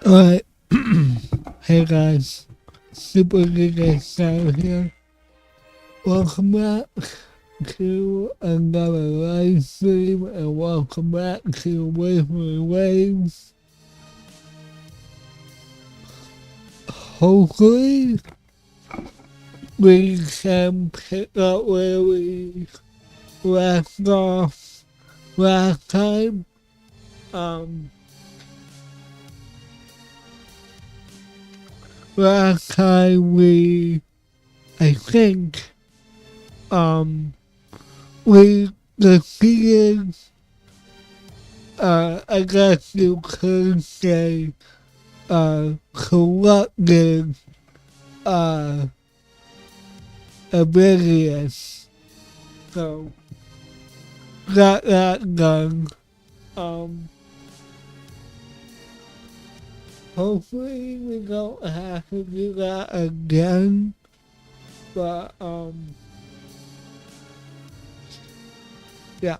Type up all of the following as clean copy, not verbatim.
Alright. Hey guys, SuperDJShadow here. Welcome back to another live stream and welcome back to Wuthering Waves. Hopefully, we can pick up where we left off last time. Last time I think, we defeated, I guess you could say, corrupted, Oblivious. So, got that done. Hopefully we don't have to do that again, but, yeah.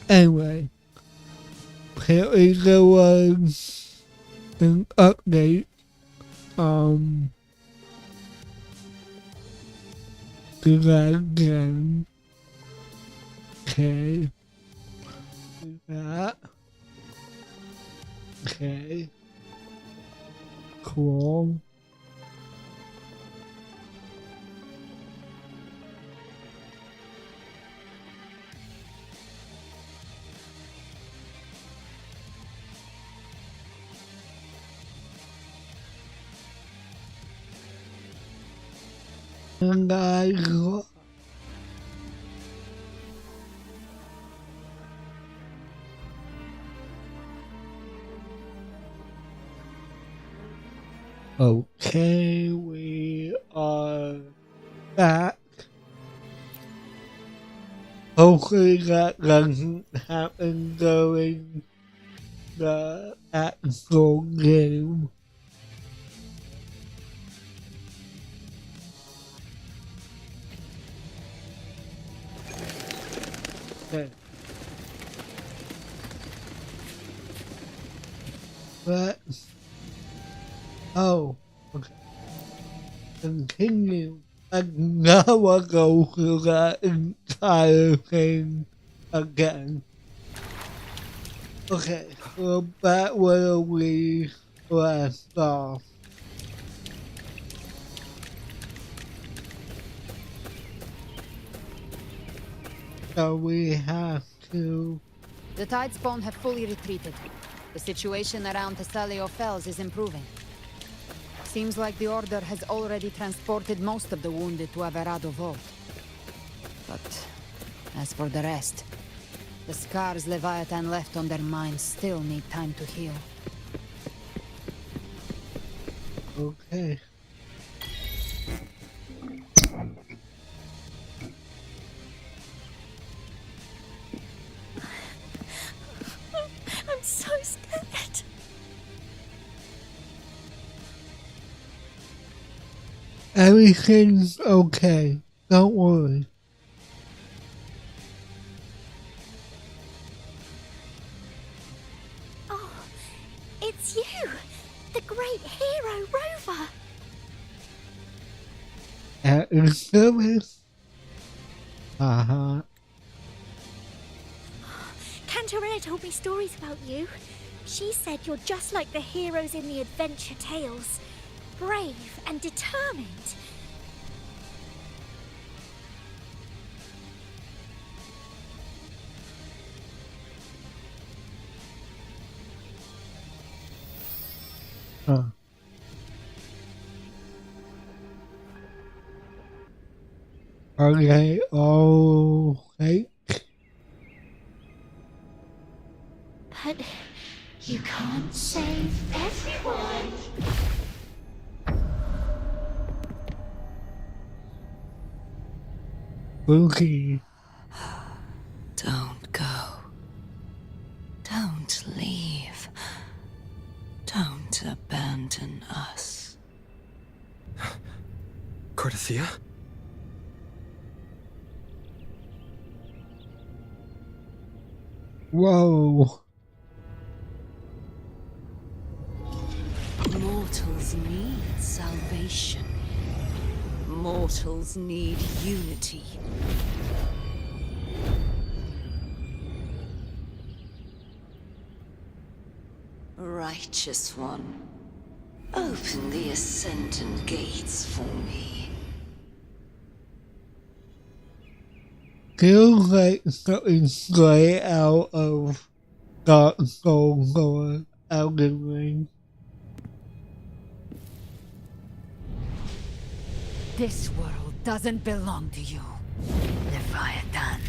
Anyway, apparently there was an update, to that again. Okay. Do that. Okay. Cool. And I got okay, we are back. Hopefully that doesn't happen during the actual game. Okay. Let's okay. Continue. And now I'll go through that entire thing again. Okay, we're back where we left off. So we have to... The tide spawn have fully retreated. The situation around Thessalio Fells is improving. Seems like the Order has already transported most of the wounded to Averado Vault. But as for the rest, the scars Leviathan left on their minds still need time to heal. Okay. I'm so scared. Everything's okay. Don't worry. Oh, it's you, the great hero Rover. At your service. Uh-huh. Cantarella told me stories about you. She said you're just like the heroes in the adventure tales. Brave and determined. Huh. Okay, okay. But you can't save everyone. Spooky. Don't go. Don't leave. Don't abandon us. Cordothea? Whoa. mortals need unity. Righteous one, open the Ascendant gates for me. Feels like something straight out of Dark Souls or Elden Ring. This world doesn't belong to you, Leviathan.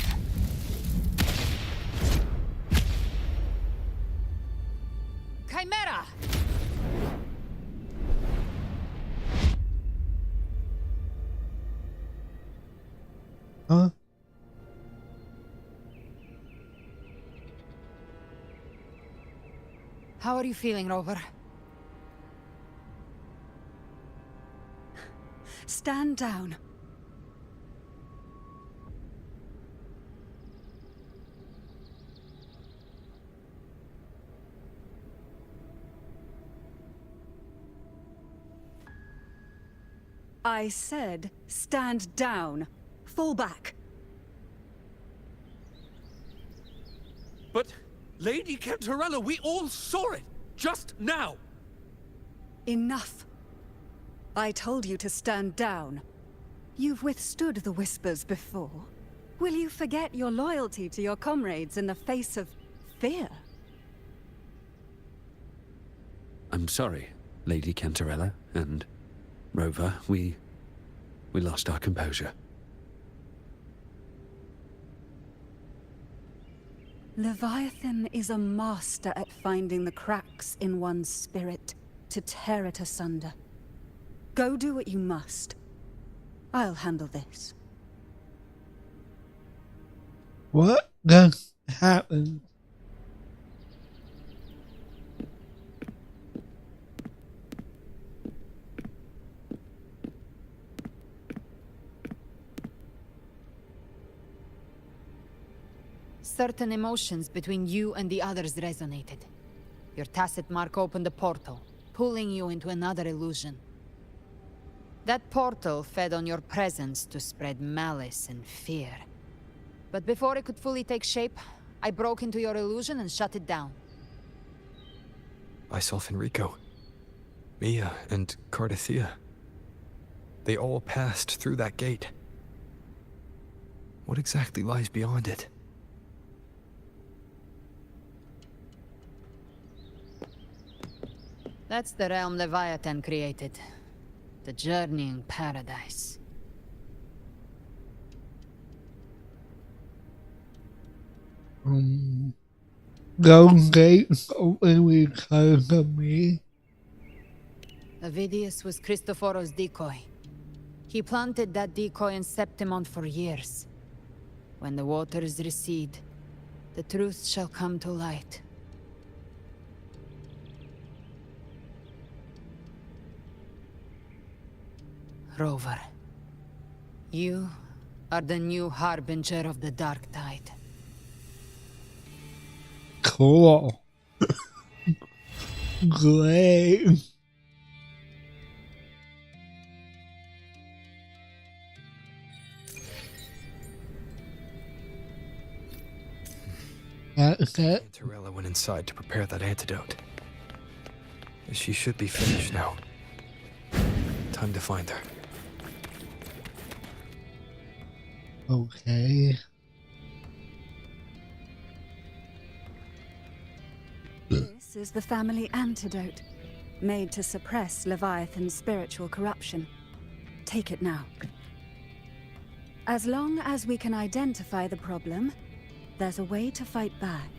Chimera! Huh? How are you feeling, Rover? Stand down. I said, stand down. Fall back. But, Lady Cantarella, we all saw it! Just now! Enough. I told you to stand down. You've withstood the whispers before. Will you forget your loyalty to your comrades in the face of fear? I'm sorry, Lady Cantarella, and Rover, we lost our composure. Leviathan is a master at finding the cracks in one's spirit to tear it asunder. Go do what you must. I'll handle this. What just happened? Certain emotions between you and the others resonated. Your tacit mark opened a portal, pulling you into another illusion. That portal fed on your presence to spread malice and fear. But before it could fully take shape, I broke into your illusion and shut it down. I saw Fenrico, Mia, and Cardathea. They all passed through that gate. What exactly lies beyond it? That's the realm Leviathan created. The journeying paradise. Those gates open because of me. Avidius was Cristoforo's decoy. He planted that decoy in Septimont for years. When the waters recede, the truth shall come to light. Rover, you are the new harbinger of the dark tide. Cool. Great. That's it. Cantarella went inside to prepare that antidote. She should be finished now. Time to find her. Okay. This is the family antidote, made to suppress Leviathan's spiritual corruption. Take it now. As long as we can identify the problem, there's a way to fight back.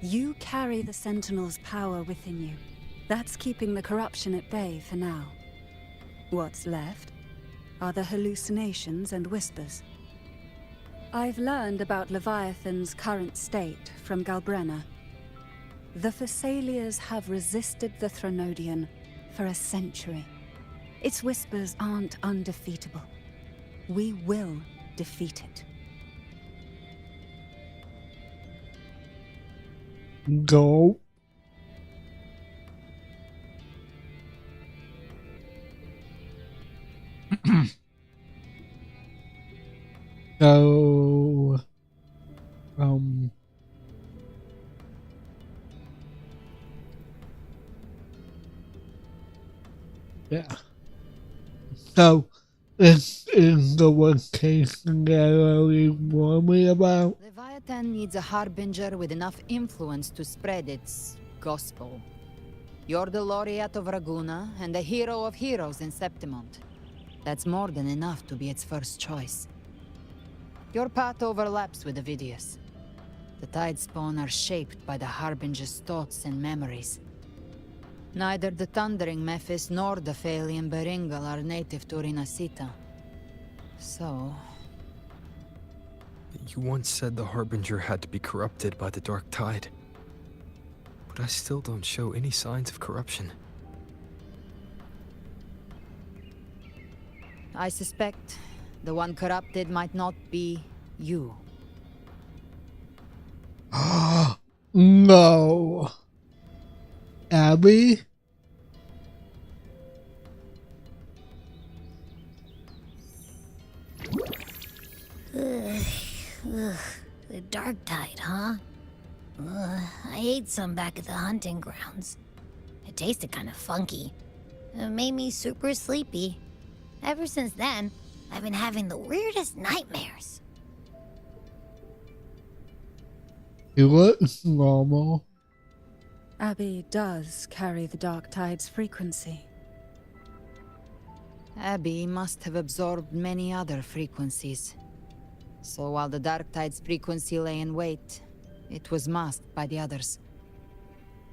You carry the Sentinel's power within you. That's keeping the corruption at bay for now. What's left are the hallucinations and whispers. I've learned about Leviathan's current state from Galbrenna. The Thessalians have resisted the Threnodian for a century. Its whispers aren't undefeatable. We will defeat it. Go. So, yeah. So, this is the worst case scenario you warn me about. Leviathan needs a harbinger with enough influence to spread its gospel. You're the laureate of Raguna and the hero of heroes in Septimont. That's more than enough to be its first choice. Your path overlaps with Ovidius. The Tidespawn are shaped by the harbinger's thoughts and memories. Neither the Thundering Mephis nor the Phalian Beringal are native to Rinasita. So... You once said the Harbinger had to be corrupted by the Dark Tide. But I still don't show any signs of corruption. I suspect the one corrupted might not be you. No. Abby? The Dark Tide, huh? I ate some back at the hunting grounds. It tasted kind of funky. It made me super sleepy. Ever since then, I've been having the weirdest nightmares. He looks normal. Abby does carry the Dark Tide's frequency. Abby must have absorbed many other frequencies. So while the Dark Tide's frequency lay in wait, it was masked by the others.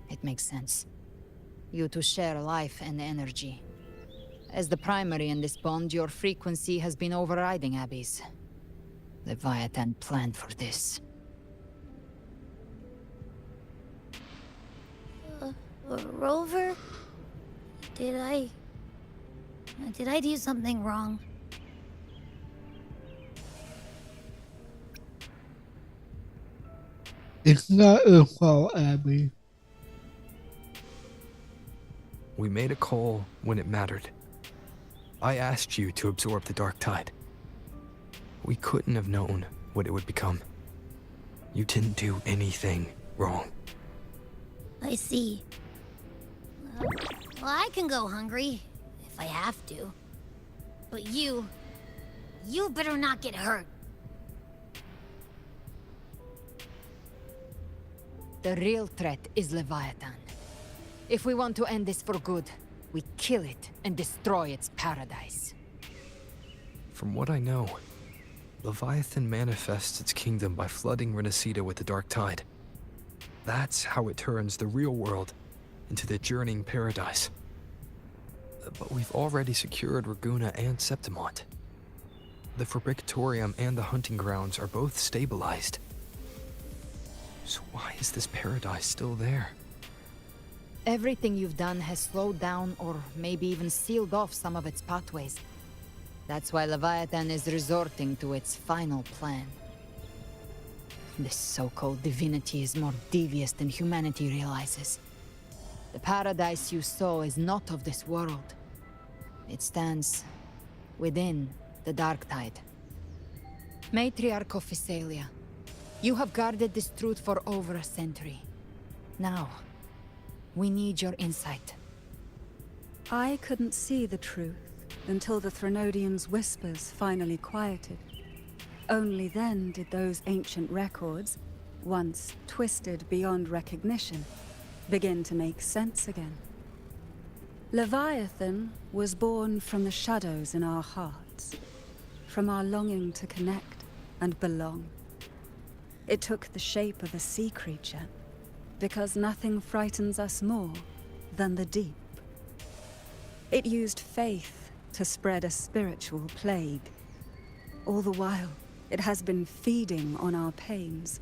It makes sense. You two share life and energy. As the primary in this bond, your frequency has been overriding Abby's. Leviathan planned for this. Rover? Did I do something wrong? It's not your fault, Abby. We made a call when it mattered. I asked you to absorb the Dark Tide. We couldn't have known what it would become. You didn't do anything wrong. I see. Well, I can go hungry, if I have to. But you better not get hurt. The real threat is Leviathan. If we want to end this for good, we kill it and destroy its paradise. From what I know, Leviathan manifests its kingdom by flooding Renacida with the Dark Tide. That's how it turns the real world into the journeying paradise. But we've already secured Raguna and Septimont. The Fabricatorium and the hunting grounds are both stabilized. So why is this paradise still there? Everything you've done has slowed down or maybe even sealed off some of its pathways. That's why Leviathan is resorting to its final plan. This so-called divinity is more devious than humanity realizes. The paradise you saw is not of this world. It stands within the Dark Tide. Matriarch of Physalia, you have guarded this truth for over a century. Now, we need your insight. I couldn't see the truth until the Threnodians' whispers finally quieted. Only then did those ancient records, once twisted beyond recognition, begin to make sense again. Leviathan was born from the shadows in our hearts, from our longing to connect and belong. It took the shape of a sea creature, because nothing frightens us more than the deep. It used faith to spread a spiritual plague. All the while, it has been feeding on our pains,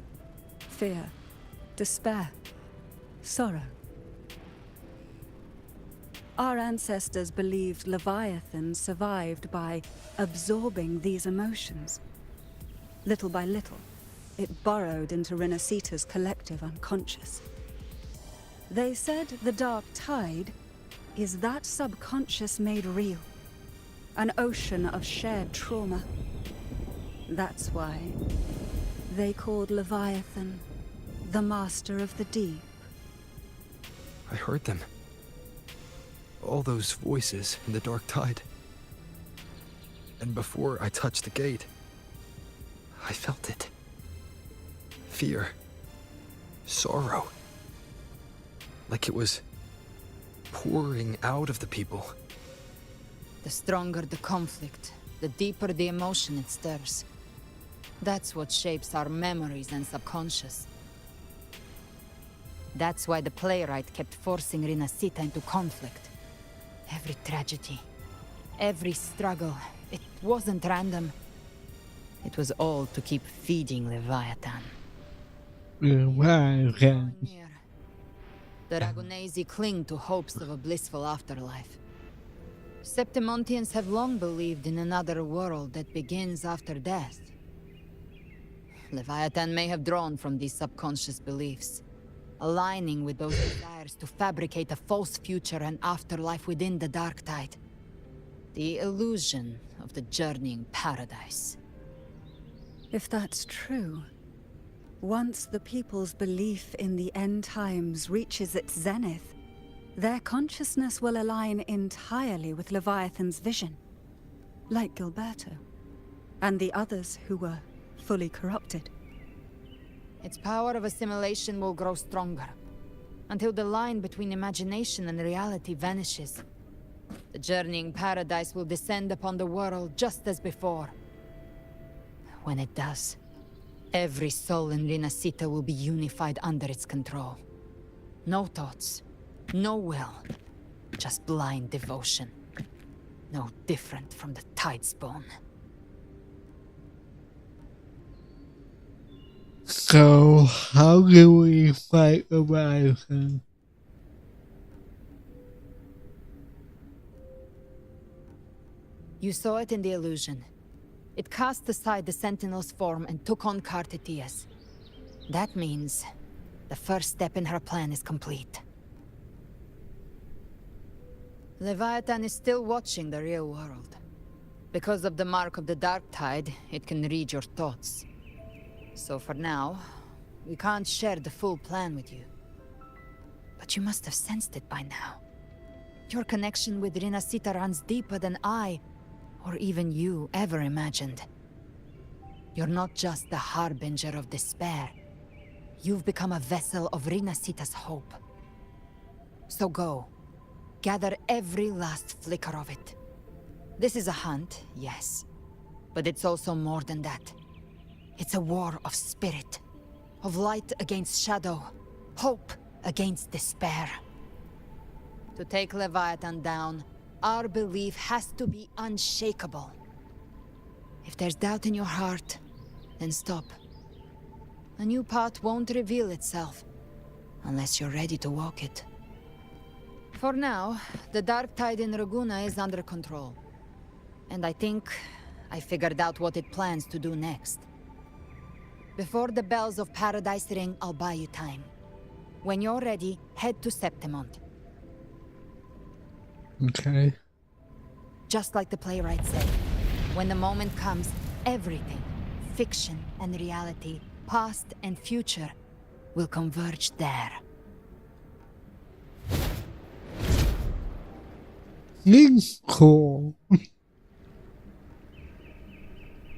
fear, despair, sorrow. Our ancestors believed Leviathan survived by absorbing these emotions. Little by little, it burrowed into Renacita's collective unconscious. They said the Dark Tide is that subconscious made real, an ocean of shared trauma. That's why they called Leviathan the Master of the Deep. I heard them. All those voices in the dark tide. And before I touched the gate, I felt it. Fear. Sorrow. Like it was pouring out of the people. The stronger the conflict, the deeper the emotion it stirs. That's what shapes our memories and subconscious. That's why the playwright kept forcing Rinascita into conflict. Every tragedy, every struggle, it wasn't random. It was all to keep feeding Leviathan. Leviathan. The Ragunesi cling to hopes of a blissful afterlife. Septimontians have long believed in another world that begins after death. Leviathan may have drawn from these subconscious beliefs, aligning with those desires to fabricate a false future and afterlife within the dark tide. The illusion of the journeying paradise. If that's true, once the people's belief in the end times reaches its zenith, their consciousness will align entirely with Leviathan's vision, like Gilberto, and the others who were fully corrupted. Its power of assimilation will grow stronger, until the line between imagination and reality vanishes. The journeying paradise will descend upon the world just as before. When it does, every soul in Rinascita will be unified under its control. No thoughts, no will, just blind devotion. No different from the Tidespawn. So, how do we fight Leviathan? You saw it in the illusion. It cast aside the Sentinel's form and took on Cartitia's. That means the first step in her plan is complete. Leviathan is still watching the real world. Because of the mark of the Dark Tide, it can read your thoughts. So for now, we can't share the full plan with you. But you must have sensed it by now. Your connection with Rinascita runs deeper than I, or even you, ever imagined. You're not just the harbinger of despair. You've become a vessel of Rinascita's hope. So go. Gather every last flicker of it. This is a hunt, yes. But it's also more than that. It's a war of spirit. Of light against shadow. Hope against despair. To take Leviathan down, our belief has to be unshakable. If there's doubt in your heart, then stop. A new path won't reveal itself, unless you're ready to walk it. For now, the dark tide in Raguna is under control. And I think I figured out what it plans to do next. Before the bells of Paradise ring, I'll buy you time. When you're ready, head to Septimont. Okay. Just like the playwright said, when the moment comes, everything, fiction and reality, past and future, will converge there. It's cool.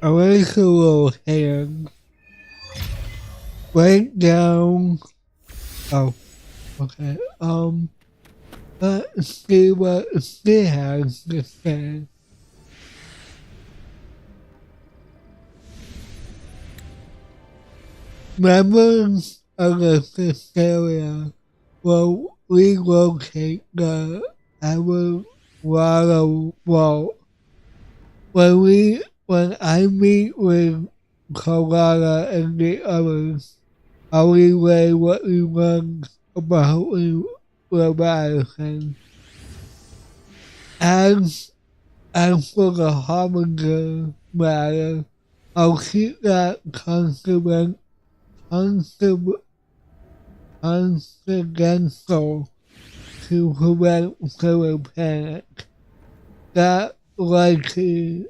I like a little hand. Right down. Oh, okay. Let's see what she has to say. Members of the Hysteria will relocate the Everwater Vault. When I meet with Colada and the others, I'll relay what we learned about Leviathan. As for the Harbinger matter, I'll keep that confidential to prevent further panic. That likely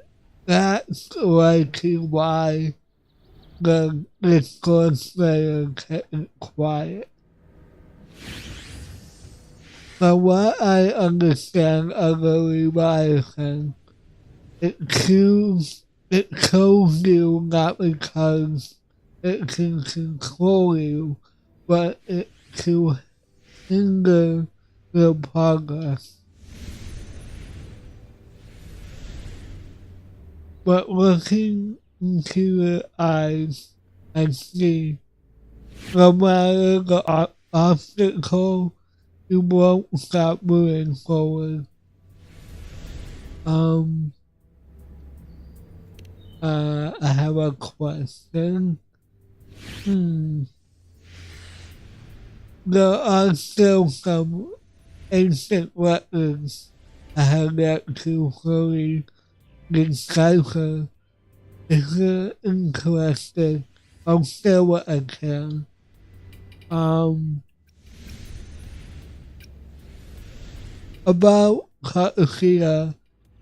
that's likely why the Discord player kept it quiet. From what I understand of the Leviathan, it chose you not because it can control you, but it to hinder your progress. But looking into your eyes, I see no matter the obstacle, you won't stop moving forward. I have a question. There are still some ancient records I have yet to fully decipher. If you're interested, I'll share what I can. About Katsuya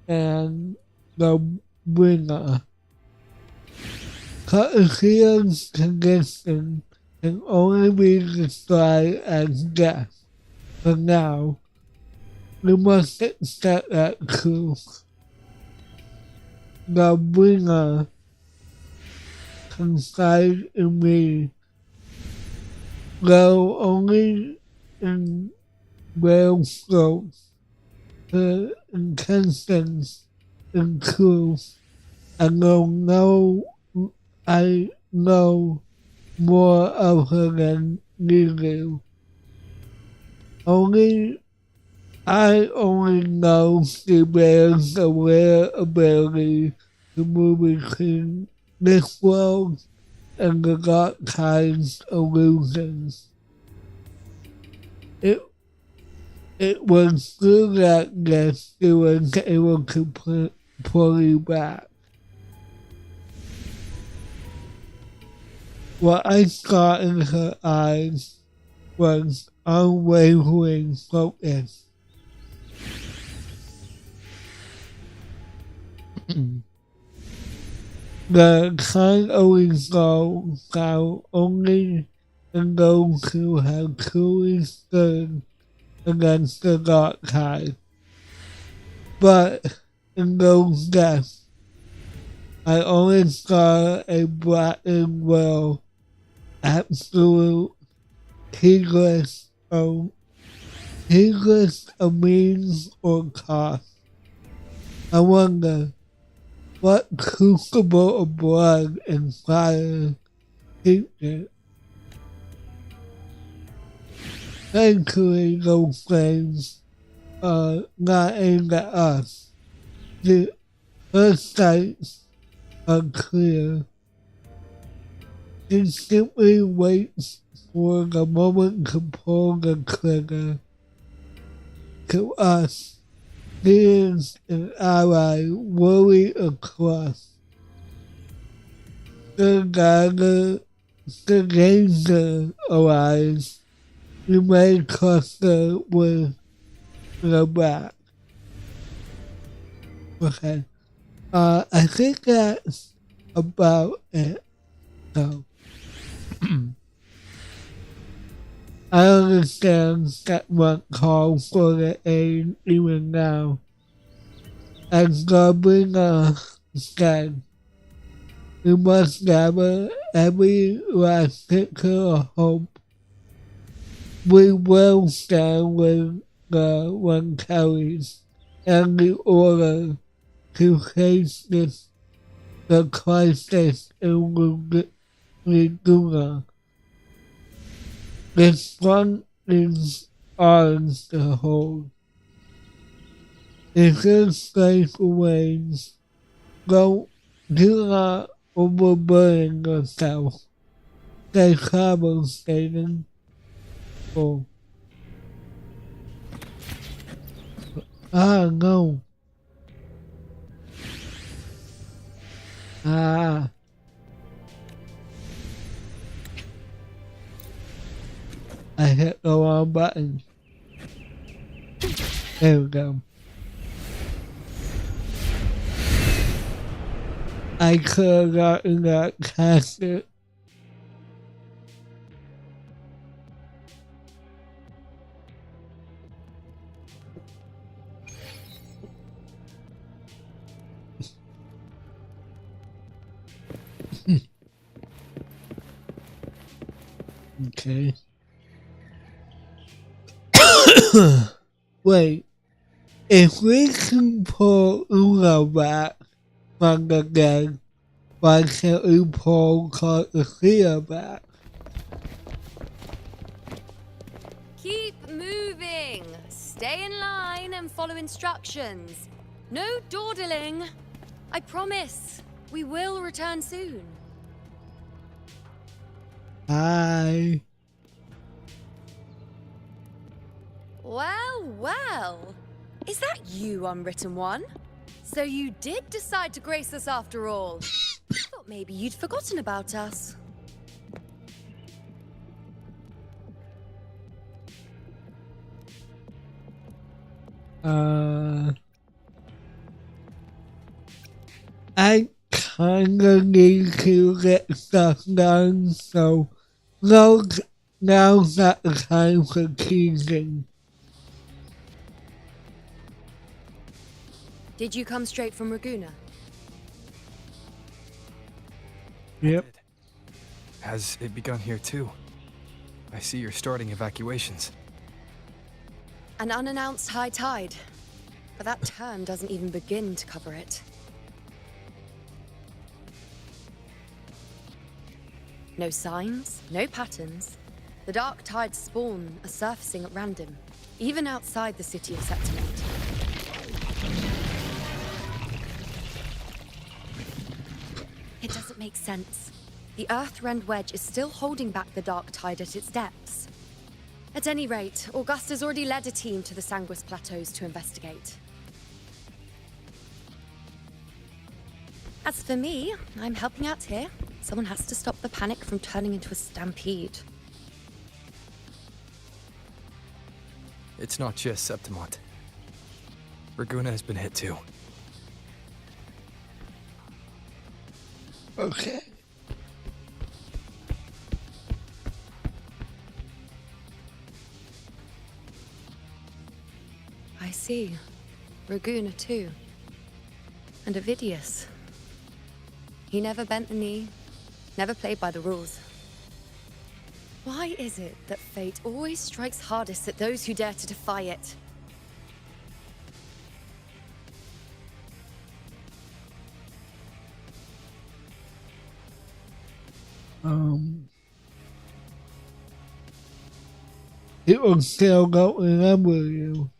and the winner. Katsuya's condition can only be described as death. For now, we must accept that truth. The winner confide in me, though only in real strokes. Her intentions improve. I know more of her than you do. I only know she bears the rare ability to move between this world and the dark tide's illusions. It was through that gift she was able to pull you back. What I saw in her eyes was unwavering focus. The kind of result found only in those who have truly stood against the dark tide. But in those deaths, I only saw a black and world, absolute, heedless of means or cost. I wonder what crucible of blood and fire keeps it. Thankfully, those flames are not aimed at us. Her sights are clear. She simply waits for the moment to pull the trigger. To us, she is an ally worthy of trust. The danger arise. You may trust her with the back. Okay. I think that's about it. So, I understand that one call for the aid even now. As Goblin said, we must gather every last picture of hope. We will stand with the one carries and the order to face the crisis in Laguna. This front is ours to hold. If your safe ways, do not overburden yourself. Stay travel stating. Oh. No. I hit the wrong button. There we go. I could have gotten that casket. Okay. Wait, if we can pull Una back from the dead, why can't we pull Cortesia back? Keep moving. Stay in line and follow instructions. No dawdling. I promise, we will return soon. Hi. Well, well. Is that you, Unwritten One? So you did decide to grace us after all. Thought maybe you'd forgotten about us. I kinda need to get stuff done, so now's not the time for teasing. Did you come straight from Raguna? Yep. Has it begun here too? I see you're starting evacuations. An unannounced high tide. But that term doesn't even begin to cover it. No signs, no patterns. The dark tide's spawn are surfacing at random, even outside the city of Septimate. It doesn't make sense. The Earth-rend wedge is still holding back the dark tide at its depths. At any rate, Augusta's already led a team to the Sanguis Plateaus to investigate. As for me, I'm helping out here. Someone has to stop the panic from turning into a stampede. It's not just Septimont. Raguna has been hit too. Okay. I see. Raguna too. And Ovidius. He never bent the knee, never played by the rules. Why is it that fate always strikes hardest at those who dare to defy it? People still don't remember you.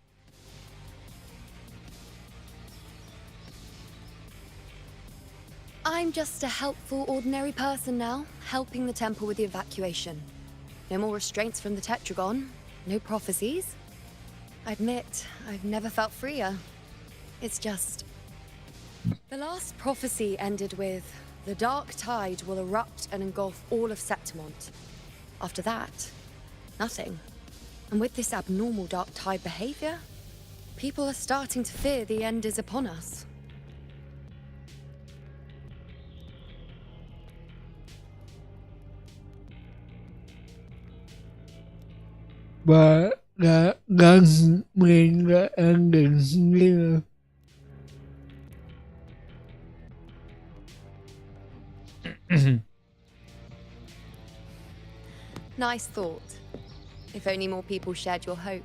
I'm just a helpful, ordinary person now, helping the temple with the evacuation. No more restraints from the Tetragon, no prophecies. I admit, I've never felt freer. It's just... The last prophecy ended with, the dark tide will erupt and engulf all of Septimont. After that, nothing. And with this abnormal dark tide behavior, people are starting to fear the end is upon us. But that doesn't mean the end is near. Nice thought. If only more people shared your hope.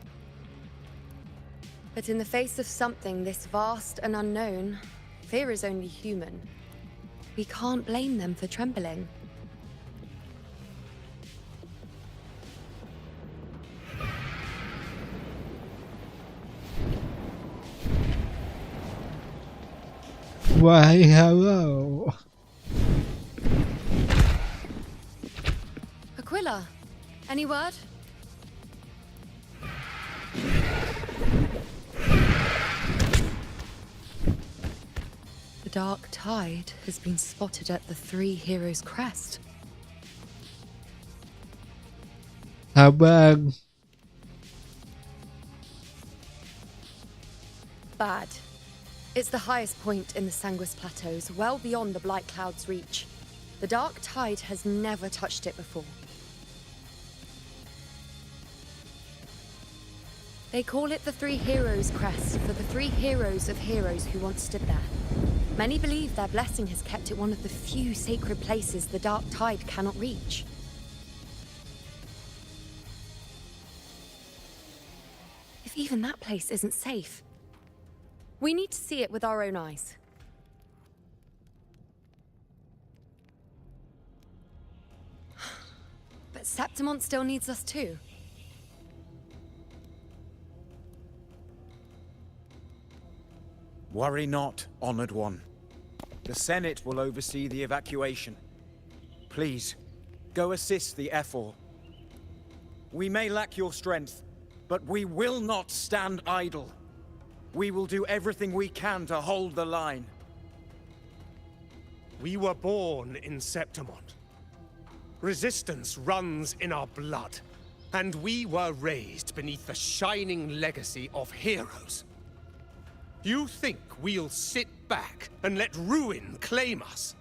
But in the face of something this vast and unknown, fear is only human. We can't blame them for trembling. Why, hello. Aquila, any word? The dark tide has been spotted at the Three Heroes' Crest. How bad? Bad. It's the highest point in the Sanguis Plateaus, well beyond the Blight Cloud's reach. The Dark Tide has never touched it before. They call it the Three Heroes Crest for the three heroes of heroes who once stood there. Many believe their blessing has kept it one of the few sacred places the Dark Tide cannot reach. If even that place isn't safe, we need to see it with our own eyes. But Septimont still needs us too. Worry not, Honored One. The Senate will oversee the evacuation. Please, go assist the Ephor. We may lack your strength, but we will not stand idle. We will do everything we can to hold the line. We were born in Septimont. Resistance runs in our blood, and we were raised beneath the shining legacy of heroes. You think we'll sit back and let ruin claim us?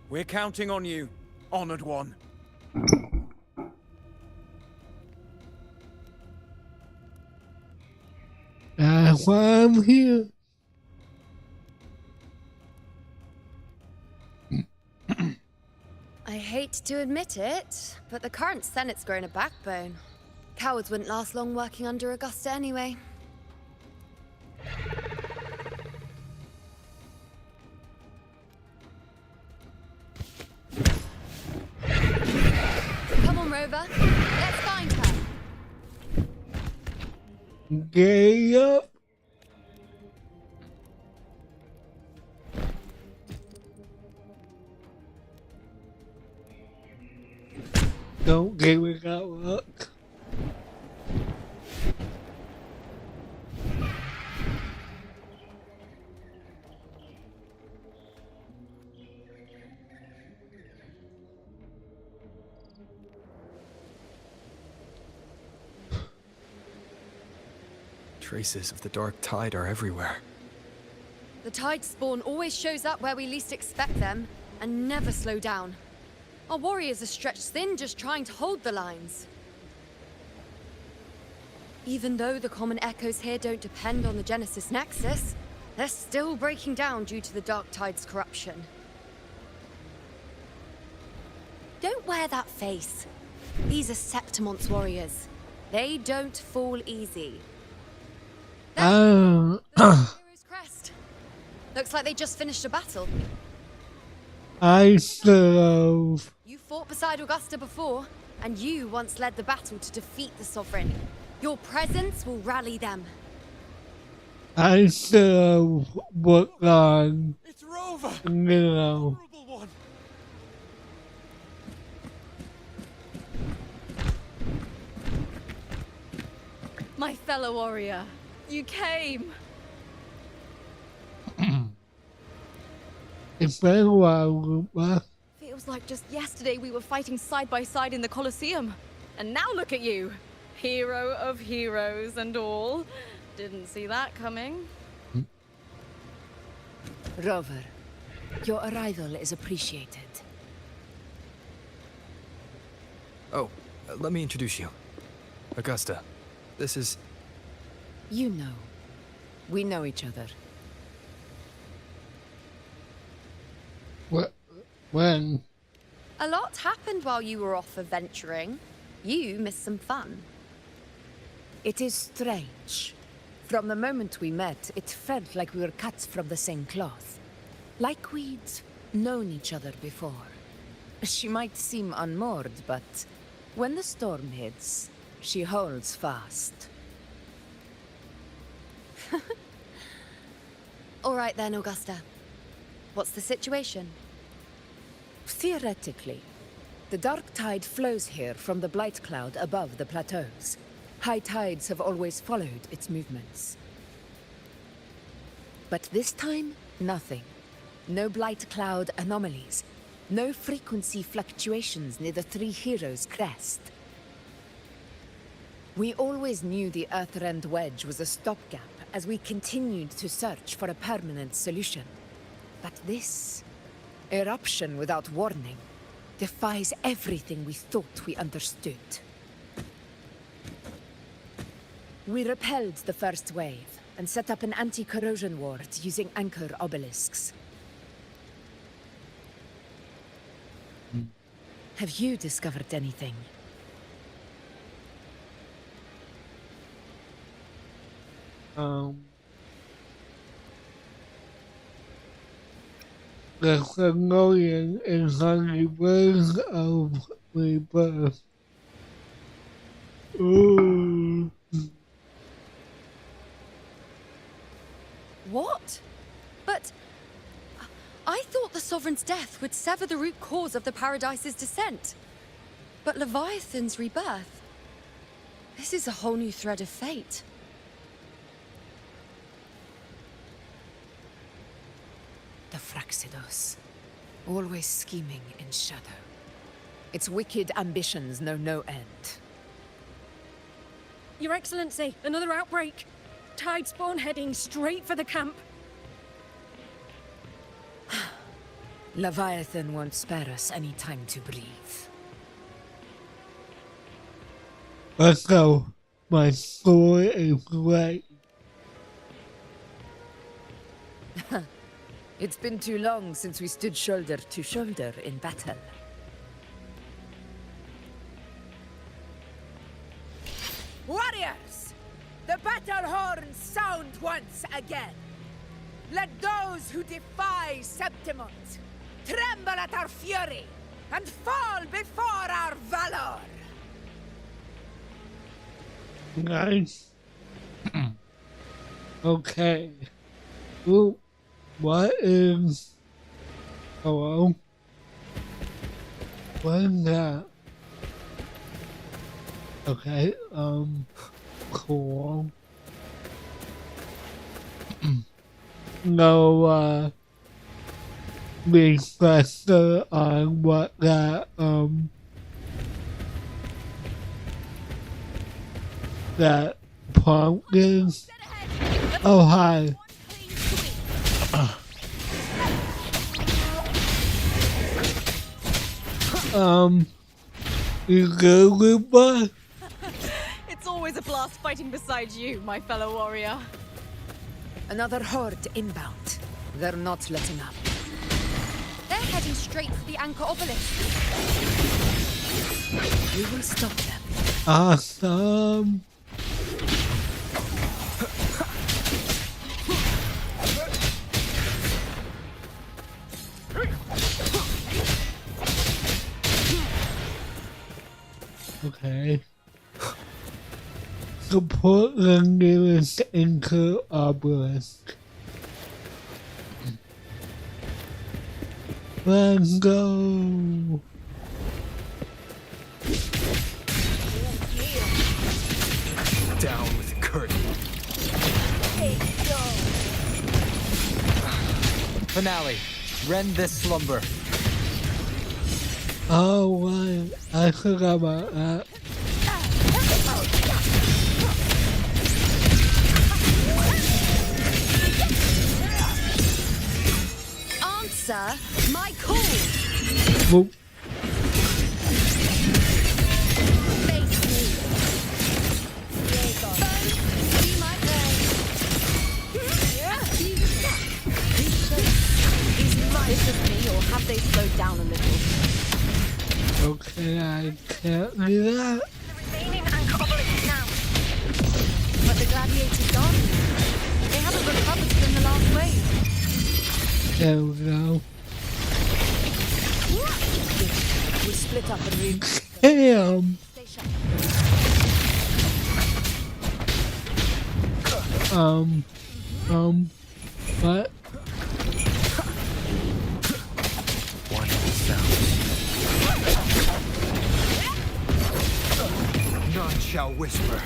We're counting on you, Honored One. That's why I'm here. I hate to admit it, but the current Senate's grown a backbone. Cowards wouldn't last long working under Augusta anyway. Come on, Rover. Let's find her. Gay up. Don't give it that luck. Traces of the Dark Tide are everywhere. The Tide spawn always shows up where we least expect them, and never slow down. Our warriors are stretched thin just trying to hold the lines. Even though the common echoes here don't depend on the Genesis Nexus, they're still breaking down due to the Dark Tide's corruption. Don't wear that face. These are Septimont's warriors. They don't fall easy. Oh. Hero's Crest. Looks like they just finished a battle. I serve. You fought beside Augusta before, and you once led the battle to defeat the Sovereign. Your presence will rally them. I serve Woodland. It's Rover! No. Horrible one! My fellow warrior, you came! It's been a while, but Feels like just yesterday we were fighting side by side in the Colosseum. And now look at you! Hero of heroes and all. Didn't see that coming. Rover, your arrival is appreciated. Oh, let me introduce you. Augusta, this is... You know. We know each other. when? A lot happened while you were off adventuring. You missed some fun. It is strange. From the moment we met, it felt like we were cut from the same cloth. Like we'd known each other before. She might seem unmoored, but when the storm hits, she holds fast. All right then, Augusta. What's the situation? Theoretically, the Dark Tide flows here from the Blight Cloud above the plateaus. High tides have always followed its movements. But this time, nothing. No Blight Cloud anomalies. No frequency fluctuations near the Three Heroes crest. We always knew the Earthrend Wedge was a stopgap as we continued to search for a permanent solution. But this eruption without warning defies everything we thought we understood. We repelled the first wave and set up an anti-corrosion ward using anchor obelisks. Have you discovered anything? The Thermonian is on the verge of rebirth. Ooh. What? But I thought the Sovereign's death would sever the root cause of the Paradise's descent. But Leviathan's rebirth? This is a whole new thread of fate. The Fraxidos, always scheming in shadow. Its wicked ambitions know no end. Your Excellency, another outbreak. Tide spawn heading straight for the camp. Leviathan won't spare us any time to breathe. Let's go. My sword is ready. It's been too long since we stood shoulder to shoulder in battle. Warriors! The battle horns sound once again. Let those who defy Septimont tremble at our fury and fall before our valor. Nice. Okay. Ooh. What is... Hello? What is that? Okay, cool. No, refresher on what that, that prompt is? Oh, hi. You good, Lupa? It's always a blast fighting beside you, my fellow warrior. Another horde inbound. They're not letting up. They're heading straight for the anchor obelisk. We will stop them. Awesome. Okay. Support the nearest anchor obelisk. Let's go. Down with the curtain. Finale. Rend this slumber. Oh, right. I forgot about that. Answer my call. Whoop. Face me. Be my friend. Is this me, or have they slowed down a little? Okay, I can't do that. Remaining anchor obelisk now. But the gladiators gone. They haven't recovered from the last wave. There we go. We split up and re- Damn. What? One sound. None shall whisper.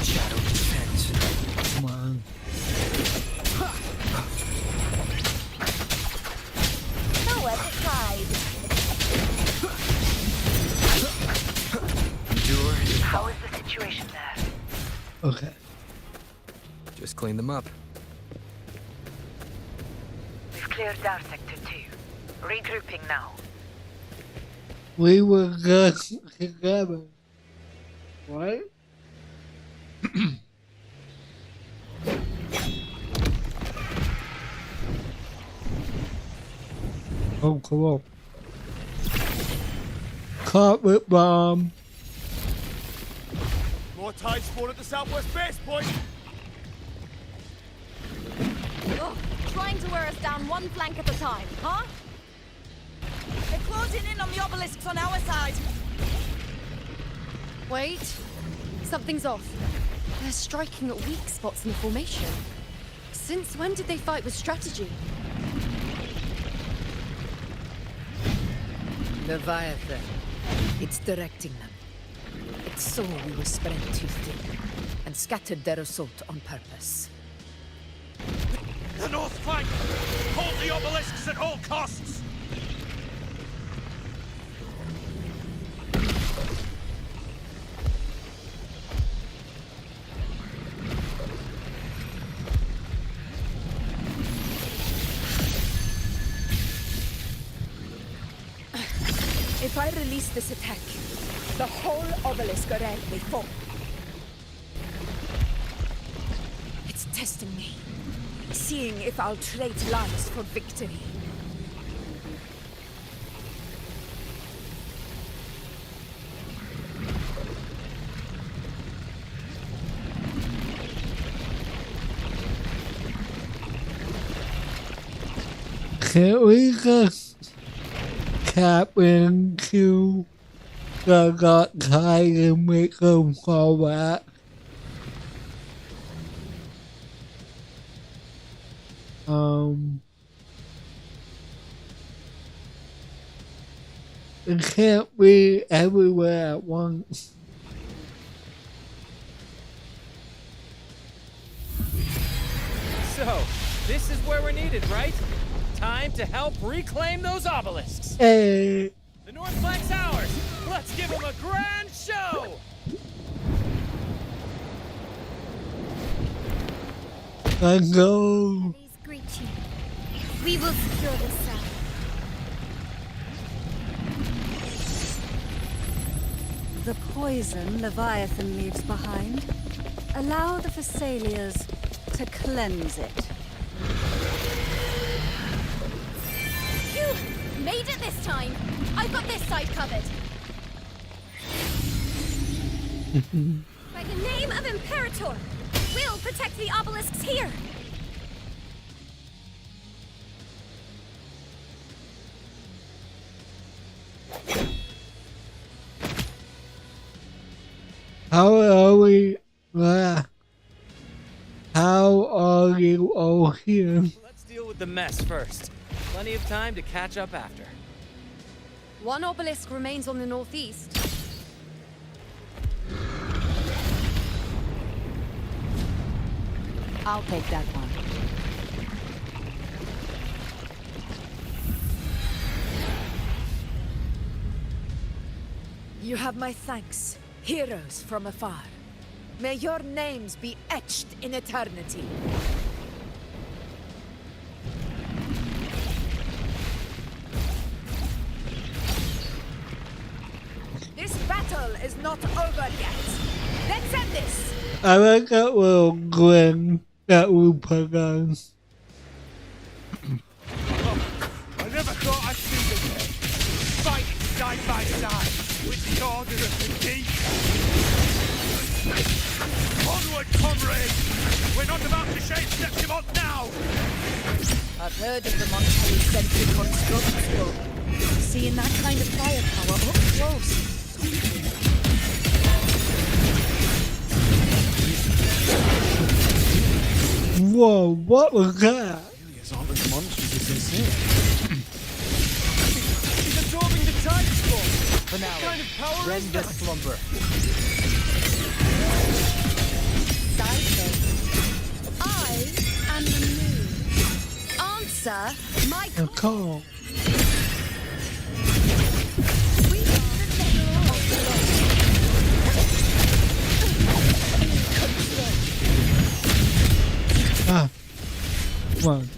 Shadow descends. Come on. Nowhere to hide. Endure. How is the clean them up. We've cleared our sector 2. Regrouping now. We were good together. What? Oh, come on. Carpet bomb. More tide spawn at the southwest base point. Ugh, trying to wear us down one flank at a time, huh? They're closing in on the obelisks on our side. Wait. Something's off. They're striking at weak spots in the formation. Since when did they fight with strategy? Leviathan. It's directing them. It's so we were spread too thin and scattered their assault on purpose. The north flank! Hold the obelisks at all costs! If I release this attack, the whole obelisk around may fall. It's testing me, seeing if I'll trade lives for victory. Can we just tap into the dark tide and make them fall back? It can't be everywhere at once. So, this is where we're needed, right? Time to help reclaim those obelisks. Hey. The north flank's ours. Let's give them a grand show. Let's go. Please greet you. We will secure this cell. The poison Leviathan leaves behind, allow the Thessalians to cleanse it. Phew! Made it this time! I've got this side covered! By the name of Imperator, we'll protect the obelisks here! How are we? How are you all here? Let's deal with the mess first. Plenty of time to catch up after. One obelisk remains on the northeast. I'll take that one. You have my thanks, heroes from afar. May your names be etched in eternity. This battle is not over yet. Let's end this! I like that little grin that we put on. I never thought I'd see the day. Fighting side by side with the Order of the Deep. Onward, comrades! We're not about to shave Septimont now! I've heard of the monetary sentry constructs, but seeing that kind of firepower up close. Whoa, what was that? Julius aren't as monstrous as they seem. He's absorbing the tide storm. Finale. What kind of power Rend is this that? slumber. I am the moon. Answer my A call. We are the veil of the Lord. one.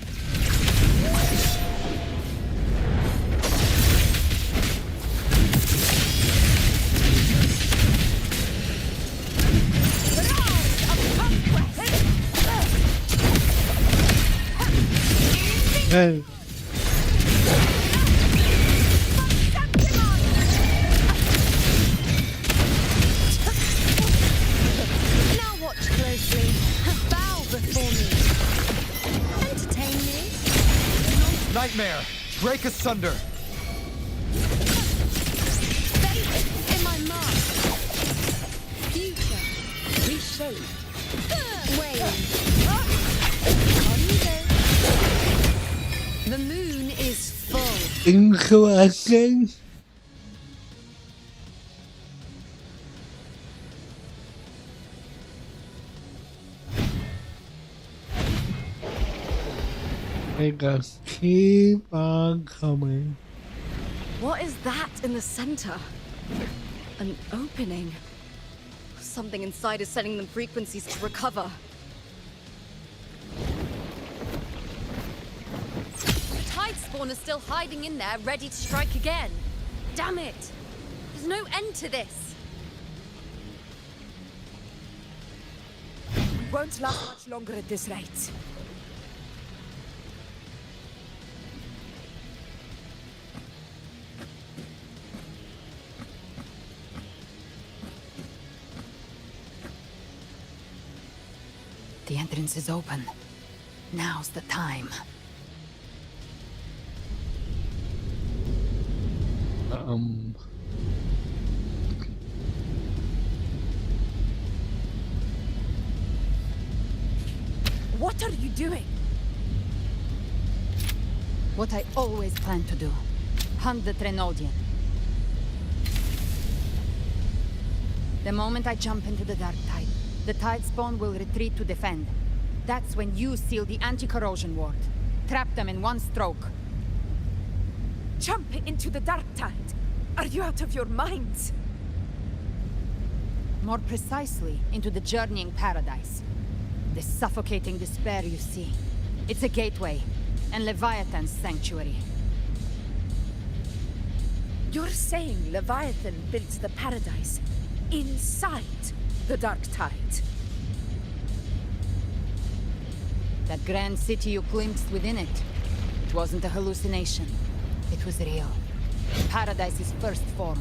Hey. Now watch closely. Bow before me. Entertain me. Nightmare! Break asunder! Faith in my mark. Future. Reshape. Wave. On you go. The moon is full. Interesting. They just keep on coming. What is that in the center? An opening. Something inside is sending them frequencies to recover. Tide spawn is still hiding in there, ready to strike again. Damn it! There's no end to this. We won't last much longer at this rate. The entrance is open. Now's the time. What are you doing? What I always planned to do. Hunt the Trenodian. The moment I jump into the Dark Tide, the Tide Spawn will retreat to defend. That's when you seal the anti-corrosion ward. Trap them in one stroke. Jump into the Dark Tide. Are you out of your minds? More precisely, into the journeying paradise. The suffocating despair you see. It's a gateway, and Leviathan's sanctuary. You're saying Leviathan built the paradise inside the Dark Tide? That grand city you glimpsed within it, it wasn't a hallucination. It was real. Paradise's first form.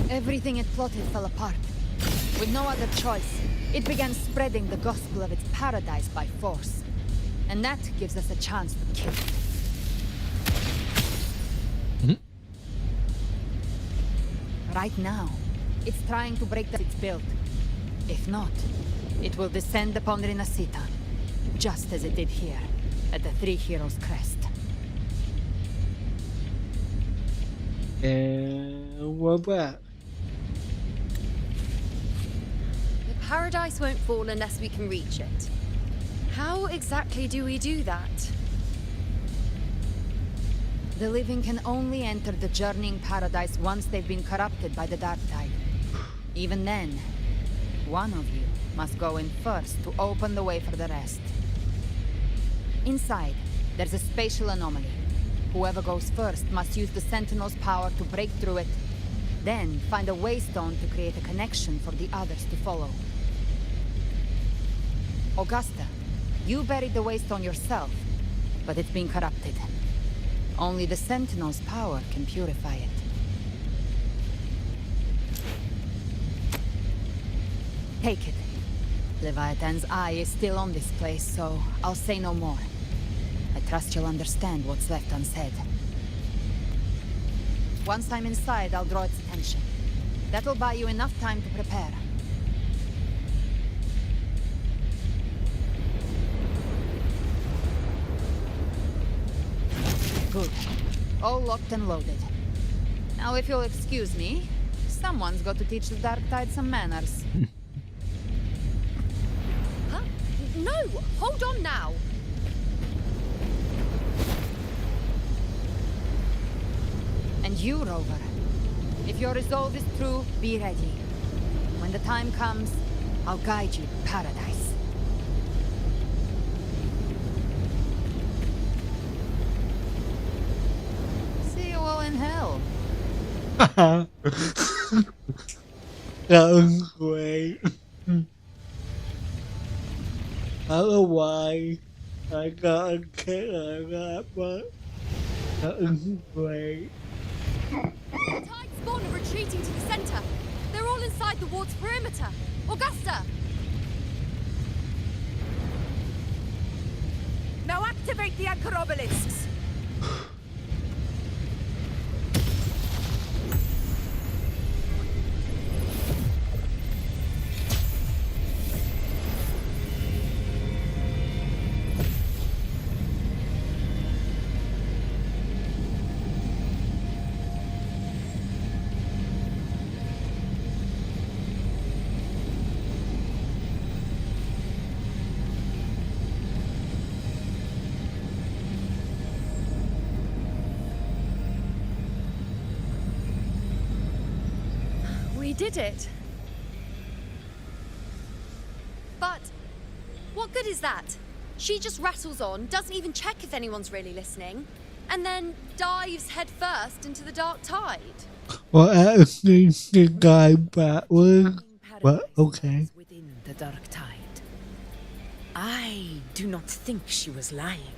Everything it plotted fell apart. With no other choice, it began spreading the gospel of its paradise by force. And that gives us a chance to kill it. Right now, it's trying to break that it's built. If not, it will descend upon Renacita, just as it did here, at the Three Heroes Crest. And we're back. The paradise won't fall unless we can reach it. How exactly do we do that? The living can only enter the journeying paradise once they've been corrupted by the Dark Tide. Even then, one of you must go in first to open the way for the rest. Inside, there's a spatial anomaly. Whoever goes first must use the Sentinel's power to break through it, then find a waystone to create a connection for the others to follow. Augusta, you buried the waystone yourself, but it's been corrupted. Only the Sentinel's power can purify it. Take it. Leviathan's eye is still on this place, so I'll say no more. I trust you'll understand what's left unsaid. Once I'm inside, I'll draw its attention. That'll buy you enough time to prepare. Good. All locked and loaded. Now, if you'll excuse me, someone's got to teach the Dark Tide some manners. Huh? No! Hold on now! And you, Rover. If your resolve is true, be ready. When the time comes, I'll guide you to paradise. That was great. I don't know why I got a kick like that, but that was great. Tide spawn are retreating to the center. They're all inside the ward's perimeter. Augusta! Now activate the anchor obelisks. We did it. But what good is that? She just rattles on, doesn't even check if anyone's really listening, and then dives headfirst into the dark tide. Well, actually, the guy backward, but okay. Within the dark tide. I do not think she was lying.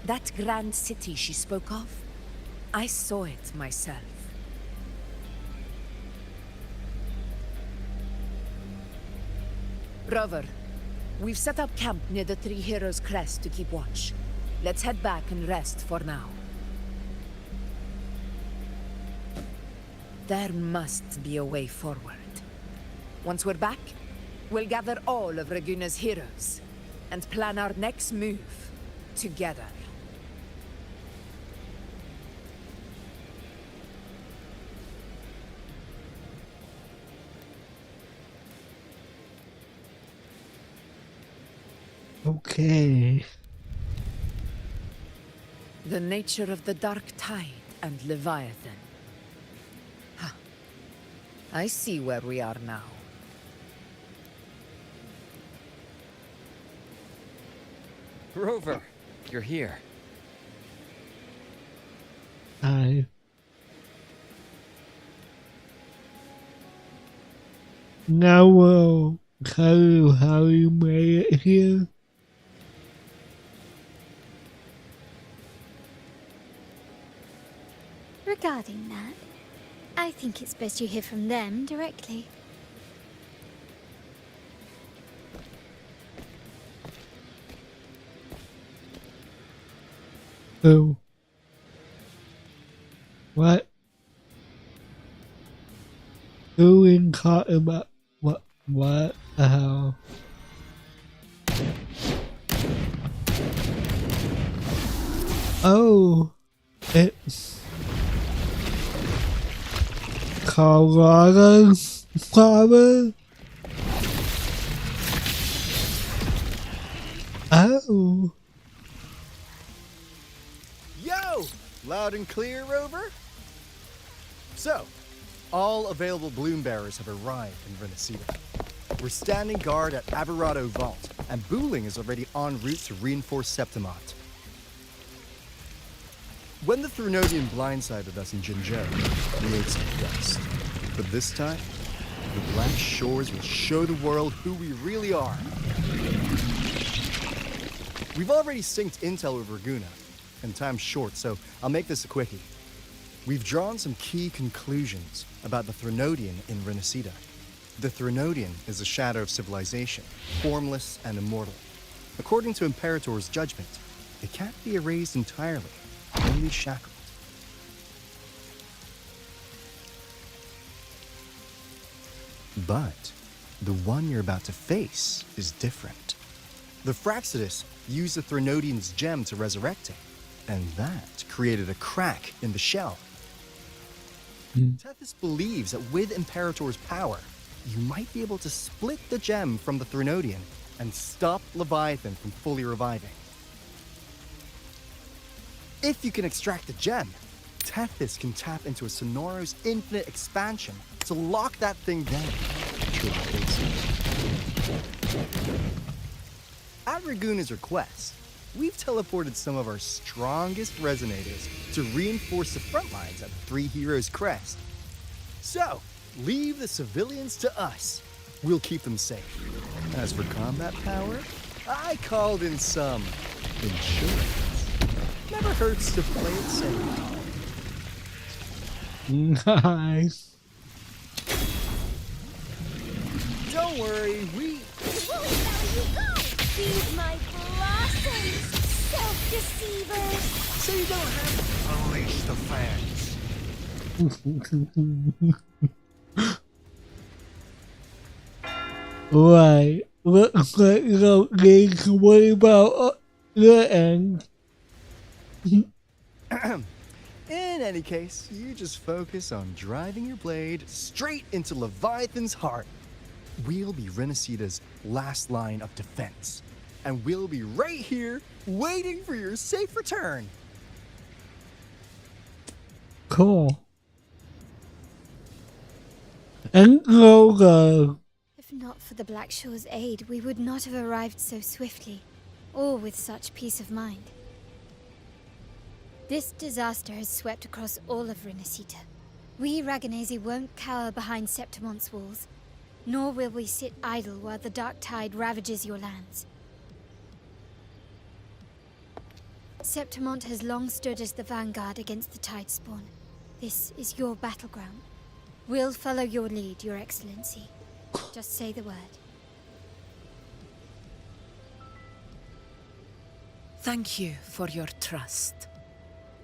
That grand city she spoke of, I saw it myself. Rover, we've set up camp near the Three Heroes crest to keep watch. Let's head back and rest for now. There must be a way forward. Once we're back, we'll gather all of Raguna's heroes and plan our next move together. Okay. The nature of the dark tide and Leviathan. Huh. I see where we are now. Rover, you're here. Hi. Now we'll tell you how you made it here. Regarding that, I think it's best you hear from them directly. Who? What? Who in talking about what? What the hell? Oh, it's Colorado's father. Oh. Yo! Loud and clear, Rover? So, all available bloom bearers have arrived in Renacida. We're standing guard at Aberrado Vault, and Booling is already en route to reinforce Septimont. When the Threnodian blindsided us in Jinzhou, we made some quest. But this time, the Black Shores will show the world who we really are. We've already synced intel with Raguna, and time's short, so I'll make this a quickie. We've drawn some key conclusions about the Threnodian in Renacida. The Threnodian is a shadow of civilization, formless and immortal. According to Imperator's judgment, it can't be erased entirely, only shackled. But the one you're about to face is different. The Fraxidus used the Threnodian's gem to resurrect it, and that created a crack in the shell. Tethys believes that with Imperator's power, you might be able to split the gem from the Threnodian and stop Leviathan from fully reviving. If you can extract the gem, Tethys can tap into a Sonoro's infinite expansion to lock that thing down. At Raguna's request, we've teleported some of our strongest resonators to reinforce the front lines at the Three Heroes Crest. So, leave the civilians to us. We'll keep them safe. As for combat power, I called in some insurance. Never hurts to play it safe. Nice. Don't worry, we... Whoa, there you go! Feed my blossoms, self-deceivers! So you don't have to unleash the fans. Right. Looks like you don't need to worry about the end. In any case, you just focus on driving your blade straight into Leviathan's heart. We'll be Renacita's last line of defense. And we'll be right here, waiting for your safe return. Cool. And go. If not for the Black Shore's aid, we would not have arrived so swiftly, or with such peace of mind. This disaster has swept across all of Renacita. We Ragganese won't cower behind Septimon's walls, nor will we sit idle while the dark tide ravages your lands. Septimont has long stood as the vanguard against the tide spawn. This is your battleground. We'll follow your lead, Your Excellency. Just say the word. Thank you for your trust.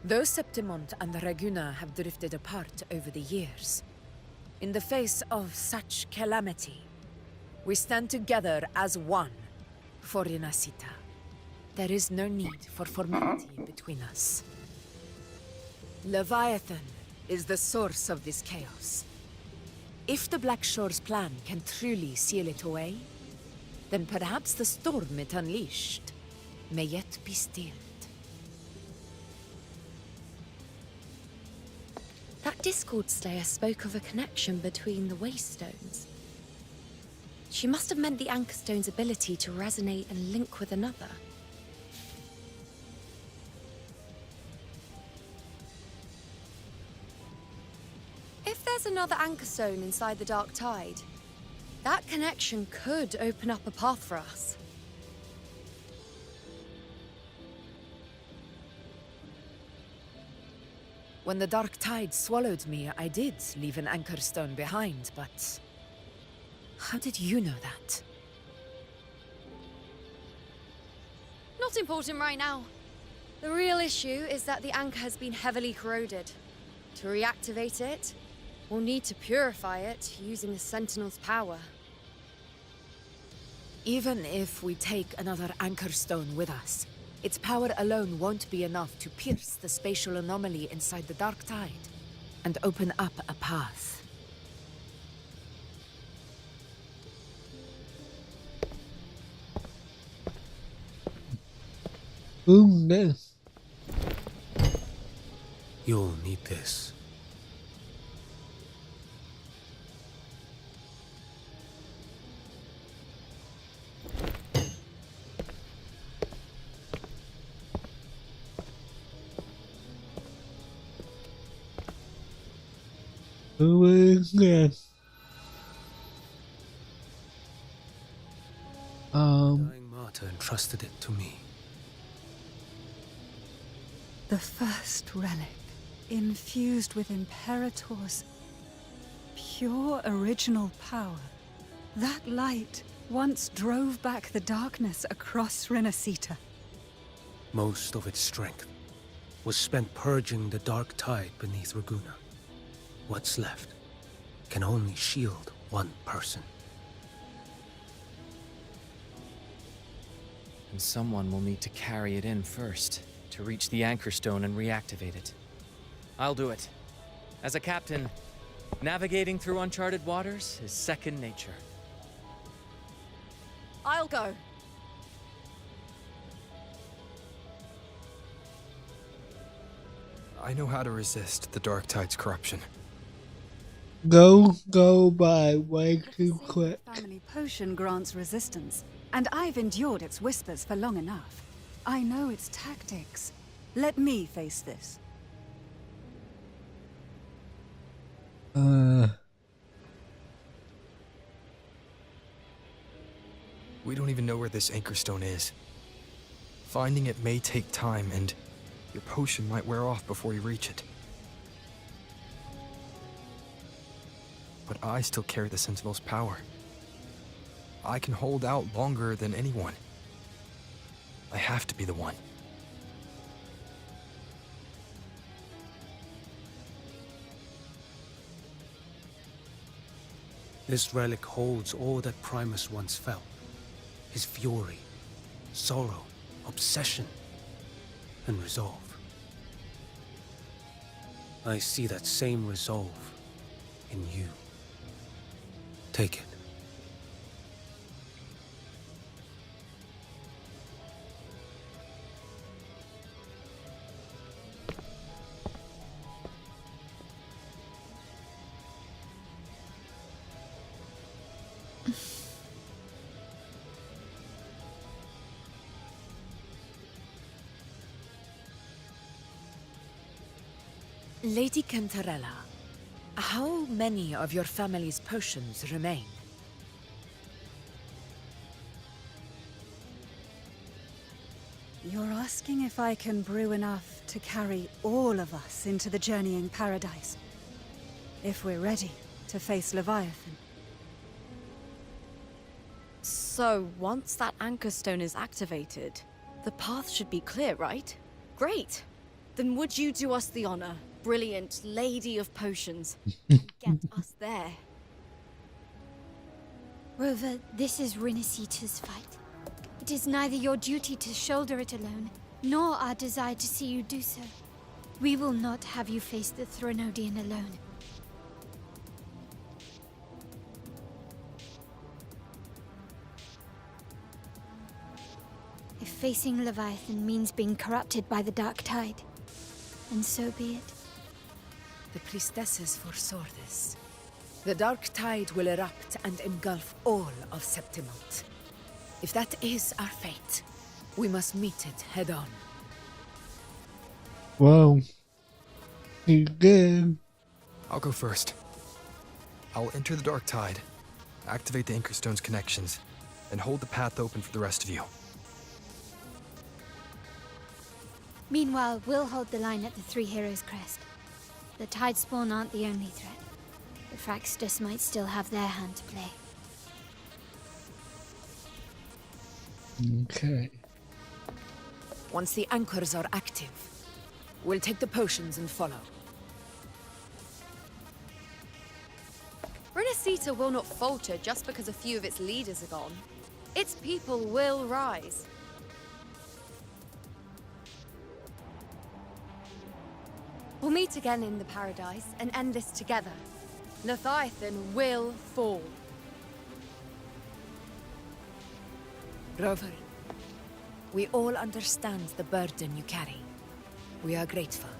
Though Septimont and Raguna have drifted apart over the years, in the face of such calamity, we stand together as one for Renacita. There is no need for formality between us. Leviathan is the source of this chaos. If the Black Shore's plan can truly seal it away, then perhaps the storm it unleashed may yet be stilled. That Discord Slayer spoke of a connection between the Waystones. She must have meant the Anchor Stone's ability to resonate and link with another. If there's another Anchor Stone inside the Dark Tide, that connection could open up a path for us. When the Dark Tide swallowed me, I did leave an Anchor Stone behind, but... how did you know that? Not important right now. The real issue is that the anchor has been heavily corroded. To reactivate it, we'll need to purify it using the Sentinel's power. Even if we take another Anchor Stone with us, its power alone won't be enough to pierce the spatial anomaly inside the Dark Tide and open up a path. Ooh, this. You'll need this. Who is this? Dying martyr entrusted it to me. The first relic, infused with Imperator's pure original power. That light once drove back the darkness across Renacita. Most of its strength was spent purging the dark tide beneath Raguna. What's left can only shield one person. And someone will need to carry it in first, to reach the Anchor Stone and reactivate it. I'll do it. As a captain, navigating through uncharted waters is second nature. I'll go. I know how to resist the Dark Tide's corruption. Go by way too quick. Family potion grants resistance, and I've endured its whispers for long enough. I know its tactics. Let me face this. We don't even know where this anchor stone is. Finding it may take time, and your potion might wear off before you reach it. But I still carry the Sentinel's power. I can hold out longer than anyone. I have to be the one. This relic holds all that Primus once felt. His fury, sorrow, obsession, and resolve. I see that same resolve in you. Take it. Lady Cantarella, how many of your family's potions remain? You're asking if I can brew enough to carry all of us into the journeying paradise. If we're ready to face Leviathan. So, once that anchor stone is activated, the path should be clear, right? Great! Then would you do us the honor, brilliant Lady of Potions, and get us there? Rover, this is Rinasita's fight. It is neither your duty to shoulder it alone, nor our desire to see you do so. We will not have you face the Threnodian alone. If facing Leviathan means being corrupted by the Dark Tide, then so be it. The priestesses foresaw this. The Dark Tide will erupt and engulf all of Septimont. If that is our fate, we must meet it head on. Well, you did. I'll go first. I'll enter the Dark Tide, activate the Anchor Stone's connections, and hold the path open for the rest of you. Meanwhile, we'll hold the line at the Three Heroes Crest. The Tide Spawn aren't the only threat. The Fraxtus might still have their hand to play. Okay. Once the anchors are active, we'll take the potions and follow. Renasita will not falter just because a few of its leaders are gone. Its people will rise. We'll meet again in the paradise and end this together. Leviathan will fall. Rover, we all understand the burden you carry. We are grateful.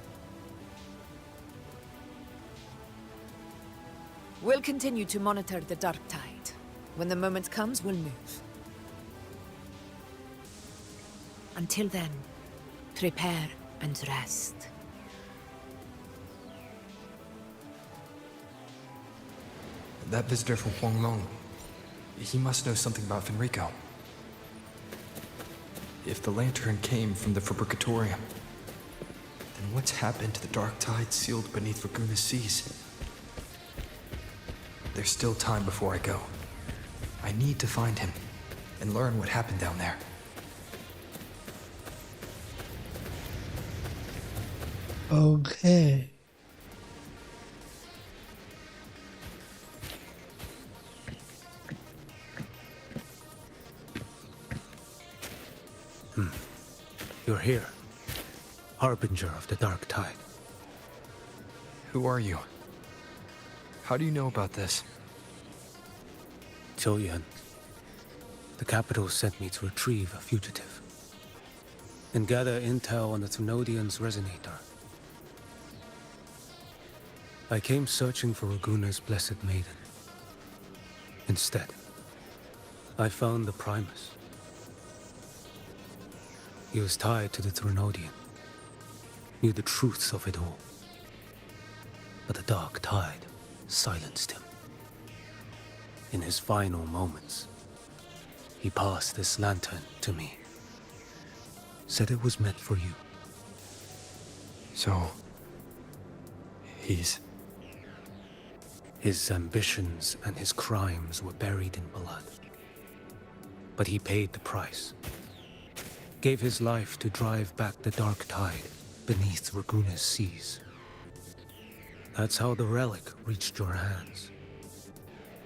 We'll continue to monitor the Dark Tide. When the moment comes, we'll move. Until then, prepare and rest. That visitor from Huanglong, he must know something about Fenrico. If the lantern came from the Fabricatorium, then what's happened to the Dark Tide sealed beneath Raguna's seas? There's still time before I go. I need to find him and learn what happened down there. Okay. You're here. Harbinger of the Dark Tide. Who are you? How do you know about this? Choyan. The capital sent me to retrieve a fugitive. And gather intel on the Threnodian's resonator. I came searching for Raguna's Blessed Maiden. Instead, I found the Primus. He was tied to the Threnodian, knew the truths of it all. But the dark tide silenced him. In his final moments, he passed this lantern to me. Said it was meant for you. So... His ambitions and his crimes were buried in blood. But he paid the price. Gave his life to drive back the dark tide beneath Raguna's seas. That's how the relic reached your hands.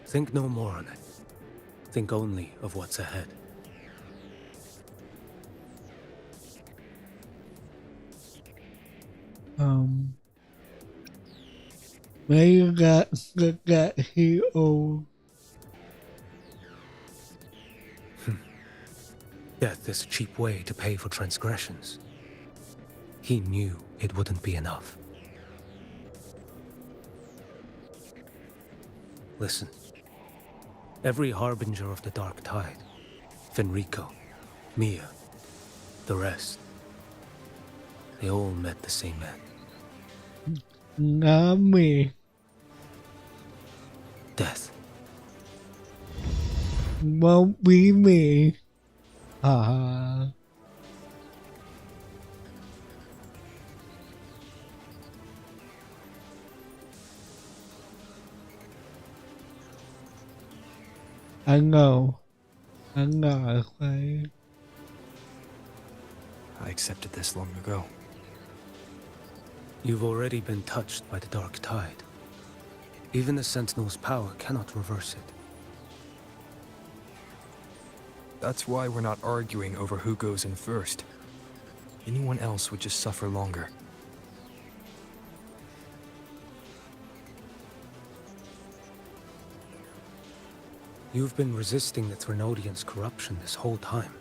Think no more on it. Think only of what's ahead. Maybe that's that he owed. Death is a cheap way to pay for transgressions. He knew it wouldn't be enough. Listen. Every harbinger of the dark tide, Fenrico, Mia, the rest, they all met the same end. Not me. Death. Won't be me. Haha. I know. I'm not afraid. I accepted this long ago. You've already been touched by the dark tide. Even the Sentinel's power cannot reverse it. That's why we're not arguing over who goes in first. Anyone else would just suffer longer. You've been resisting the Threnodian's corruption this whole time.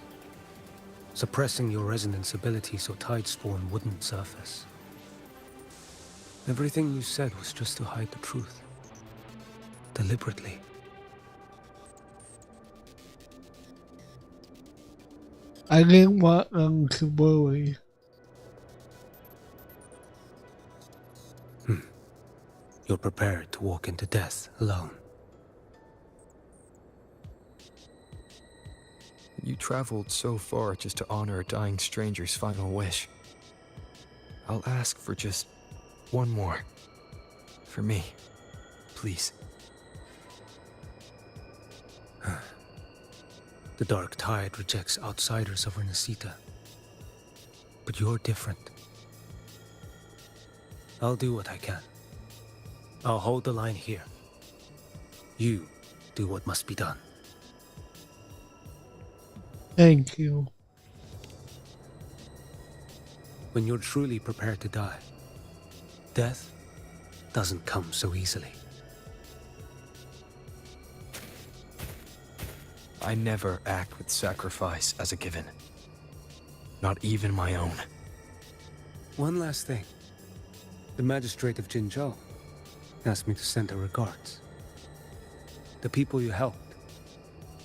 Suppressing your resonance ability so Tidespawn wouldn't surface. Everything you said was just to hide the truth. Deliberately. I didn't want them to worry. You're prepared to walk into death alone. You traveled so far just to honor a dying stranger's final wish. I'll ask for just one more. For me. Please. The dark tide rejects outsiders of Renacita. But you're different. I'll do what I can. I'll hold the line here. You do what must be done. Thank you. When you're truly prepared to die, death doesn't come so easily. I never act with sacrifice as a given. Not even my own. One last thing. The magistrate of Jinzhou asked me to send her regards. The people you helped,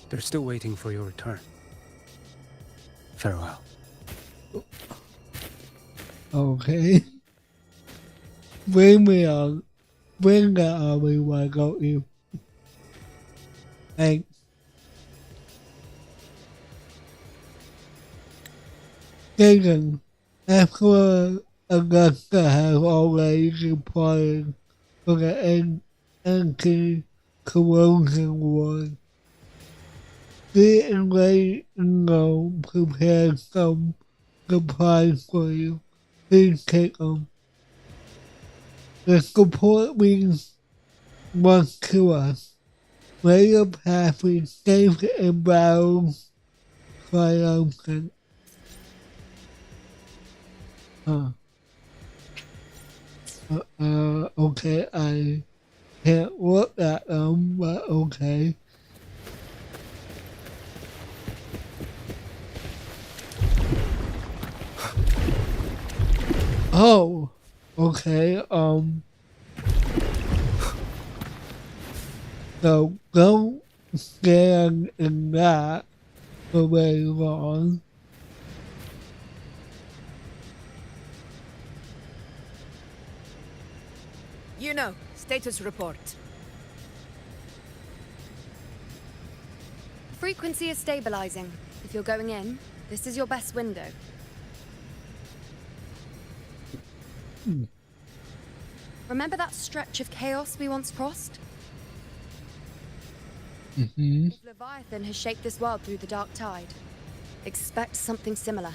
they're still waiting for your return. Farewell. Okay. Bring me on. Bring the army, why don't you? Thanks. Second, after Augusta has already deployed for the anti-corrosion war, she and Ray Ngo prepared some supplies for you. Please take them. The support means much to us. May your path be safe and battles triumphant. Okay, I can't look at them, but okay. Oh, okay, so don't stand in that for very long. Status report. Frequency is stabilizing. If you're going in, this is your best window. Remember that stretch of chaos we once crossed? If Leviathan has shaped this world through the dark tide, expect something similar.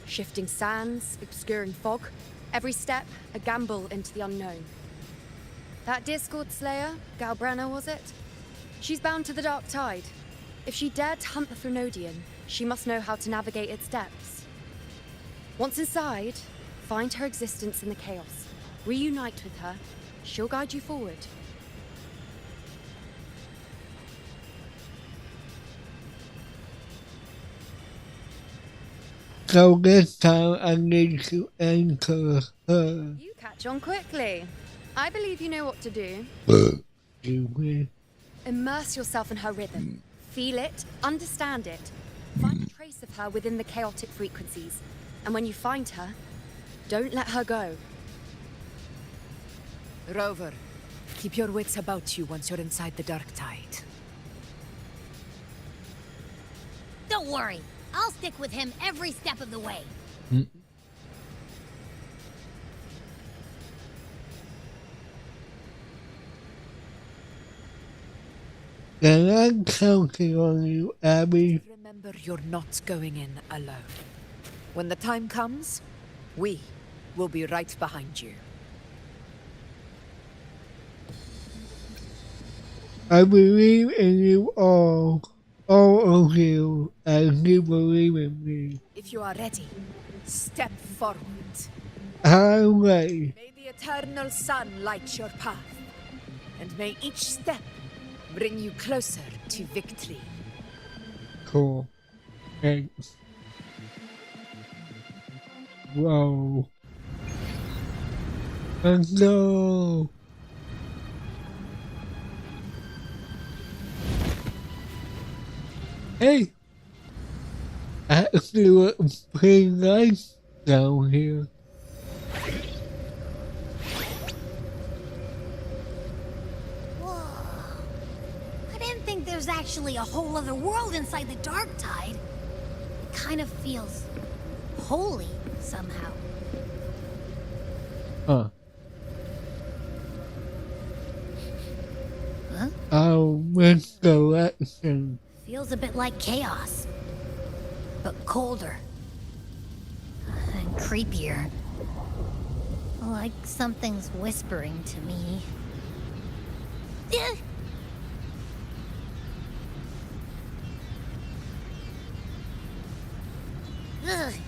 Shifting sands, obscuring fog, every step a gamble into the unknown. That Discord Slayer, Galbrenna was it? She's bound to the dark tide. If she dared to hunt the Threnodian, she must know how to navigate its depths. Once inside, find her existence in the chaos. Reunite with her. She'll guide you forward. So this time I need to anchor her. You catch on quickly. I believe you know what to do. Immerse yourself in her rhythm. Feel it, understand it. Find a trace of her within the chaotic frequencies. And when you find her, don't let her go. Rover, keep your wits about you once you're inside the dark tide. Don't worry. I'll stick with him every step of the way. And I'm counting on you, Abby. Remember, you're not going in alone. When the time comes, we will be right behind you. I believe in you all of you, and you believe in me. If you are ready, step forward. I'm ready. May the eternal sun light your path, and may each step bring you closer to victory. Cool. Thanks. Whoa. Let's go. Hey! Actually, what's pretty nice down here. I didn't think there's actually a whole other world inside the dark tide. It kind of feels holy somehow. Huh. Huh? Oh, misdirection. Feels a bit like chaos, but colder and creepier. Like something's whispering to me.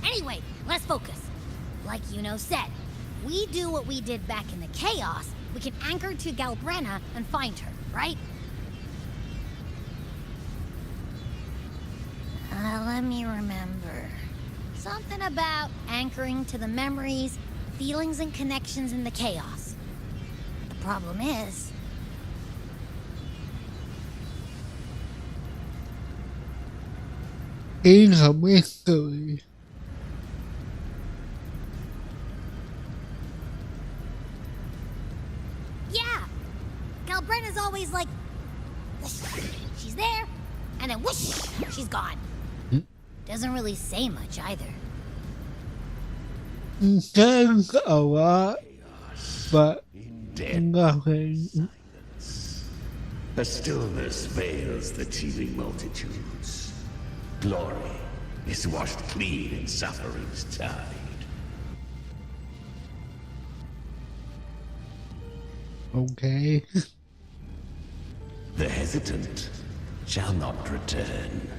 Anyway, let's focus. Like said, we do what we did back in the chaos, we can anchor to Galbrenna and find her, right? Let me remember. Something about anchoring to the memories, feelings, and connections in the chaos. The problem is... It's a mystery. Yeah! Galbrenna's always like... she's there, and then whoosh, she's gone. Doesn't really say much either. Thanks a lot, but nothing. A stillness veils the teeming multitudes. Glory is washed clean in suffering's tide. Okay. The hesitant shall not return.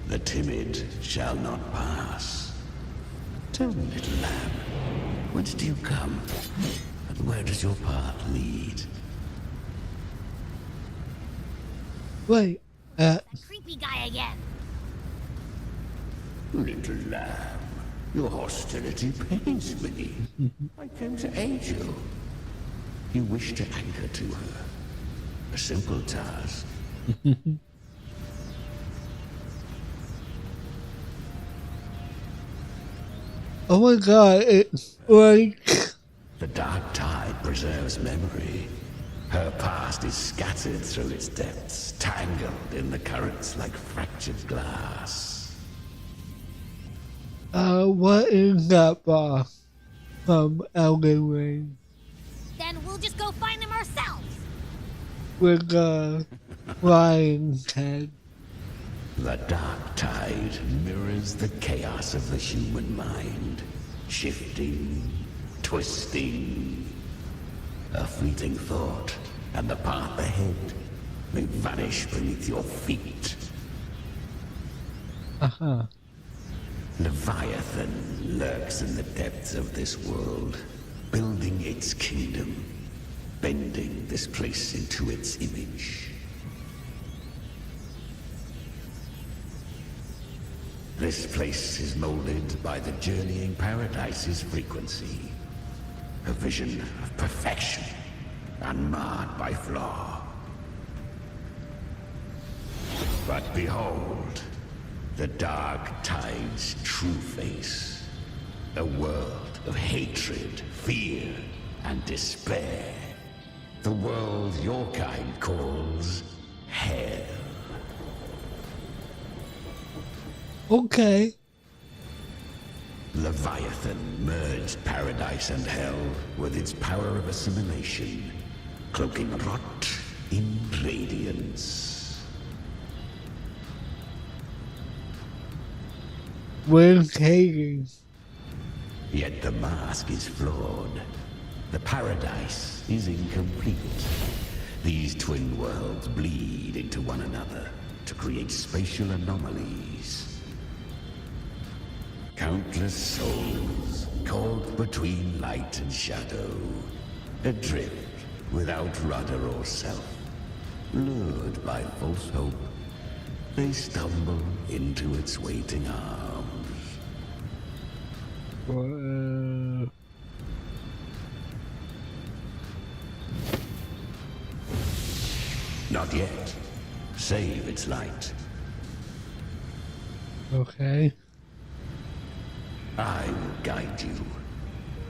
The timid shall not pass. Tell me, little lamb, whence do you come? And where does your path lead? Wait, That creepy guy again. Little lamb, your hostility pains me. I came to aid you. You wish to anchor to her. A simple task. Oh my god, it's like... The dark tide preserves memory. Her past is scattered through its depths, tangled in the currents like fractured glass. What is that boss from Elden Ring? Then we'll just go find them ourselves. With the lion's head. The dark tide mirrors the chaos of the human mind, shifting, twisting. A fleeting thought, and the path ahead may vanish beneath your feet. Leviathan lurks in the depths of this world, building its kingdom, bending this place into its image. This place is molded by the journeying paradise's frequency. A vision of perfection, unmarred by flaw. But behold, the dark tide's true face. A world of hatred, fear, and despair. The world your kind calls hell. Okay. Leviathan merged paradise and hell with its power of assimilation, cloaking rot in radiance. Where's Hades? Yet the mask is flawed. The paradise is incomplete. These twin worlds bleed into one another to create spatial anomalies. Countless souls caught between light and shadow, adrift without rudder or self, lured by false hope, they stumble into its waiting arms. Not yet. Save its light. Okay. I will guide you.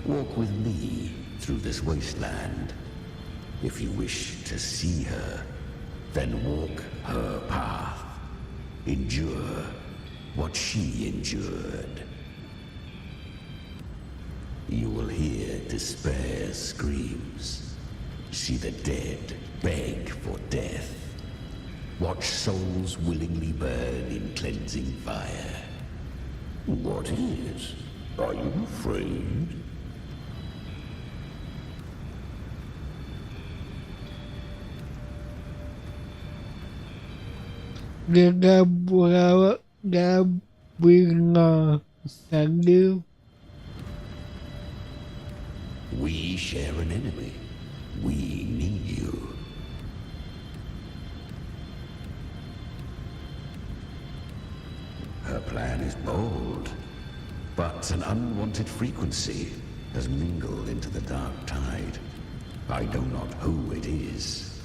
Walk with me through this wasteland. If you wish to see her, then walk her path. Endure what she endured. You will hear despair's screams. See the dead beg for death. Watch souls willingly burn in cleansing fire. What is? Are you afraid? We share an enemy. We need you. Her plan is bold, but an unwanted frequency has mingled into the dark tide. I know not who it is.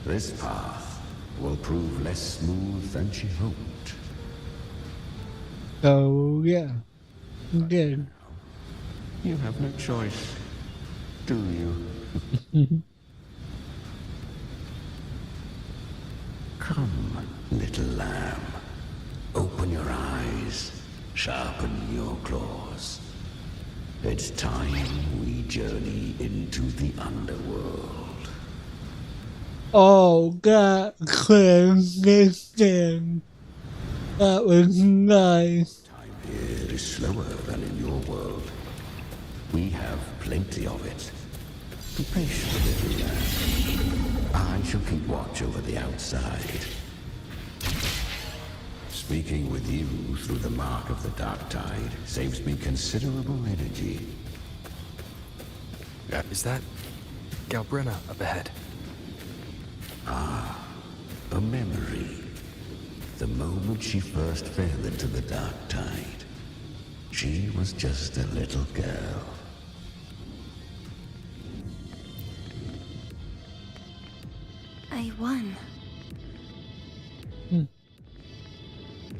This path will prove less smooth than she hoped. So, yeah. Good. You have no choice, do you? Come, little lamb. Open your eyes, sharpen your claws. It's time we journey into the underworld. Oh, God, this thing. That was nice. Time here is slower than in your world. We have plenty of it. Be patient, little lamb. I shall keep watch over the outside. Speaking with you through the mark of the dark tide saves me considerable energy. Is that Galbrenna up ahead? Ah, a memory. The moment she first fell into the dark tide, she was just a little girl. I won.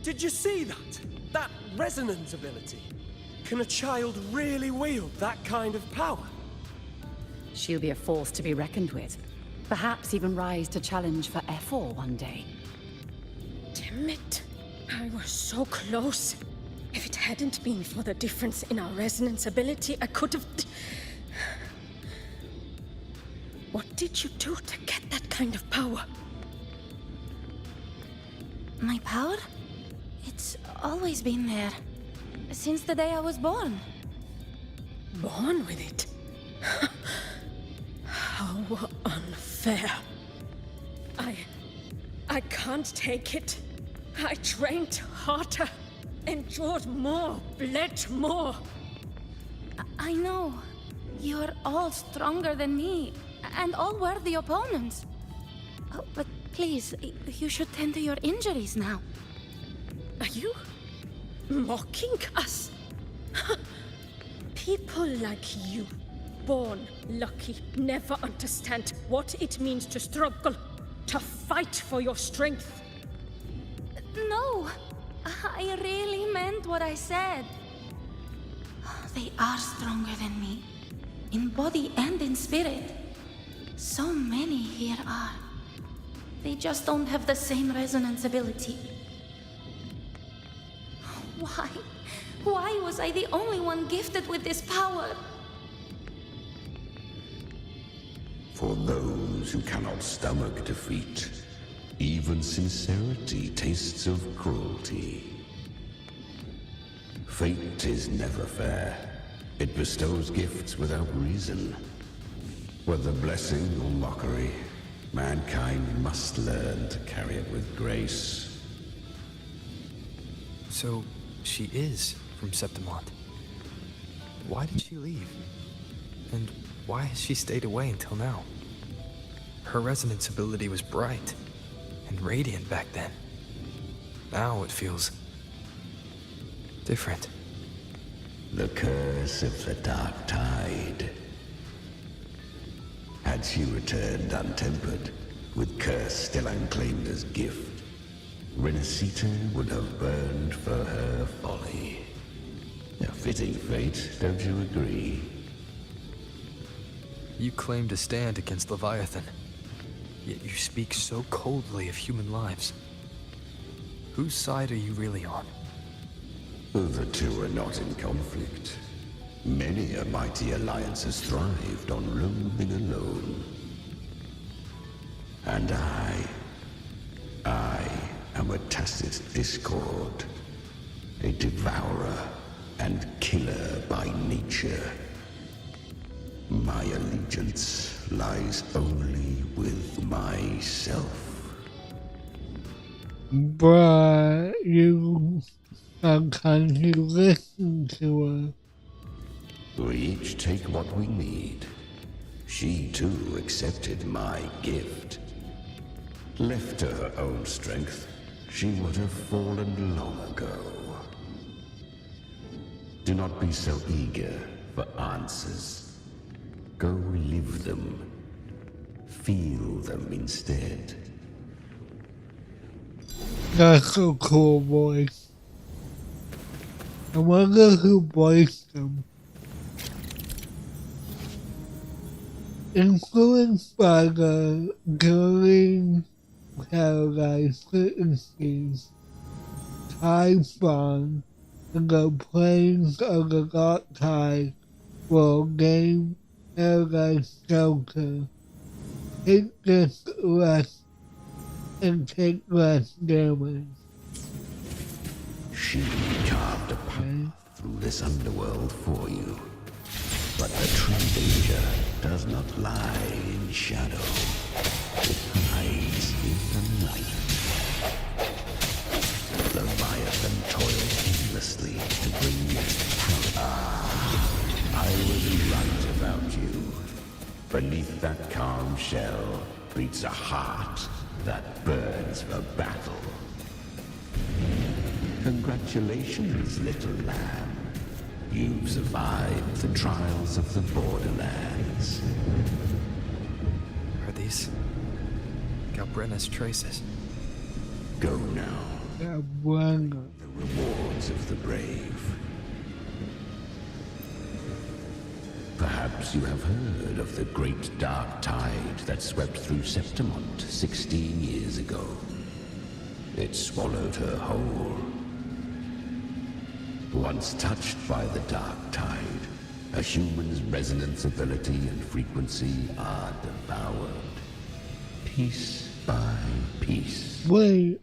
Did you see that? That resonance ability? Can a child really wield that kind of power? She'll be a force to be reckoned with. Perhaps even rise to challenge for F4 one day. Damn it. I was so close. If it hadn't been for the difference in our resonance ability, I could have... What did you do to get that kind of power? My power? It's always been there. Since the day I was born. Born with it? How unfair. I can't take it. I trained harder, endured more, bled more. I know. You're all stronger than me, and all worthy opponents. Oh, but please, you should tend to your injuries now. Are you mocking us? People like you, born lucky, never understand what it means to struggle, to fight for your strength. No, I really meant what I said. They are stronger than me, in body and in spirit. So many here are. They just don't have the same resonance ability. Why? Why was I the only one gifted with this power? For those who cannot stomach defeat, even sincerity tastes of cruelty. Fate is never fair. It bestows gifts without reason. Whether blessing or mockery, mankind must learn to carry it with grace. So, she is from Septimont. Why did she leave? And why has she stayed away until now? Her resonance ability was bright and radiant back then. Now it feels different. The curse of the Dark Tide. Had she returned untempered, with curse still unclaimed as gift, Renacita would have burned for her folly. A fitting fate, don't you agree? You claim to stand against Leviathan, yet you speak so coldly of human lives. Whose side are you really on? The two are not in conflict. Many a mighty alliance has thrived on roaming alone. And I am a tacit discord, a devourer and killer by nature. My allegiance lies only with myself. But you can you listen to her? We each take what we need. She too accepted my gift. Left to her own strength, she would have fallen long ago. Do not be so eager for answers. Go live them. Feel them instead. That's a cool voice. I wonder who voiced them. Influenced by the Guardian Paradise frequencies, Typhon and the planes of the Dark Tide will gain Paradise shelter. Take this rest and take less damage. She carved a path through this underworld for you. But the true danger does not lie in shadow. It hides in the night. Leviathan toils endlessly to bring you I was right about you. Beneath that calm shell beats a heart that burns for battle. Congratulations, little lamb. You've survived the trials of the Borderlands. Are these Galbrenna's traces? Go now. Galbrenna. The rewards of the brave. Perhaps you have heard of the great dark tide that swept through Septimont 16 years ago. It swallowed her whole. Once touched by the dark tide, a human's resonance ability and frequency are devoured. Piece by piece. Wait.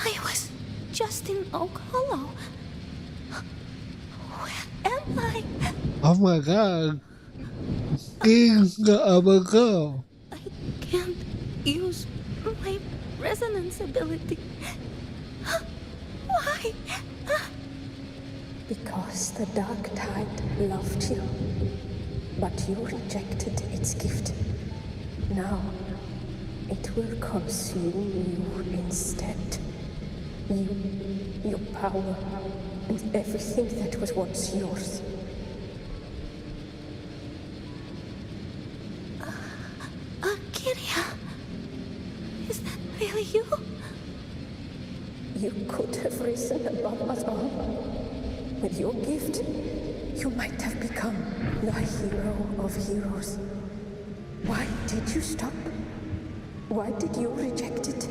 I was just in Oak Hollow. Where am I? Oh my god. He's the other girl. I can't use my resonance ability. Why? Because the dark tide loved you, but you rejected its gift. Now, it will consume you instead. You, your power, and everything that was once yours. Kiria, is that really you? You could have risen above us all. With your gift, you might have become the hero of heroes. Why did you stop? Why did you reject it?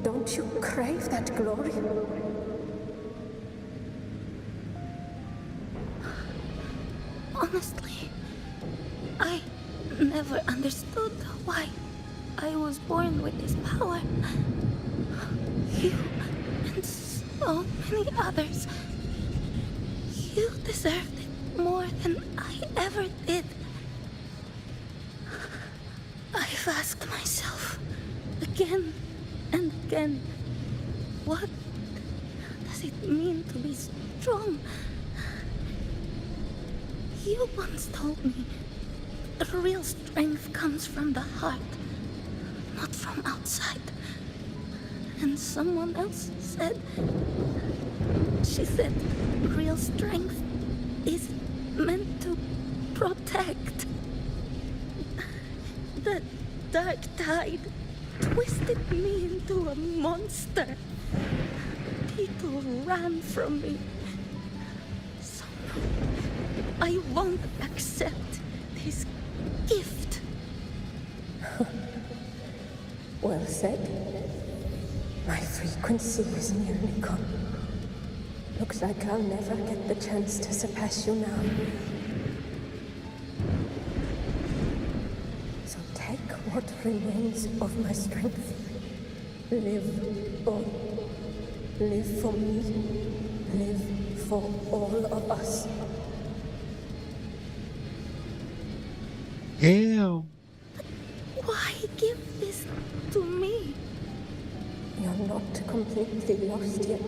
Don't you crave that glory? Honestly, I never understood why I was born with this power. You and so many others. You deserved it more than I ever did. I've asked myself again and again, what does it mean to be strong? You once told me that real strength comes from the heart, not from outside. And someone else said, she said, real strength is meant to protect. The dark tide twisted me into a monster. People ran from me. So I won't accept this gift. Well said. My frequency is nearly gone. Looks like I'll never get the chance to surpass you now. So take what remains of my strength. Live on. Live for me. Live for all of us. Damn. Why give this to me? You're not completely lost yet.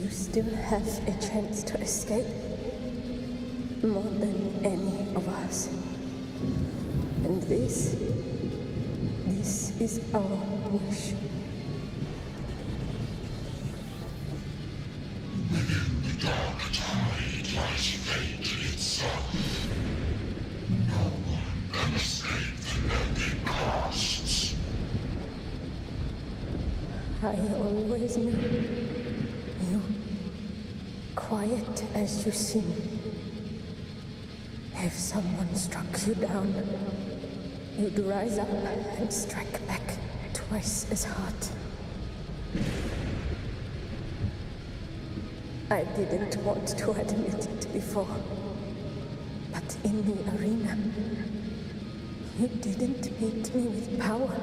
You still have a chance to escape. More than any of us. And this is our wish. Within the dark tide lies fate itself. No one can escape the ending costs. I always knew you, quiet as you seem. If someone struck you down, you'd rise up and strike back twice as hard. I didn't want to admit it before, but in the arena, you didn't beat me with power.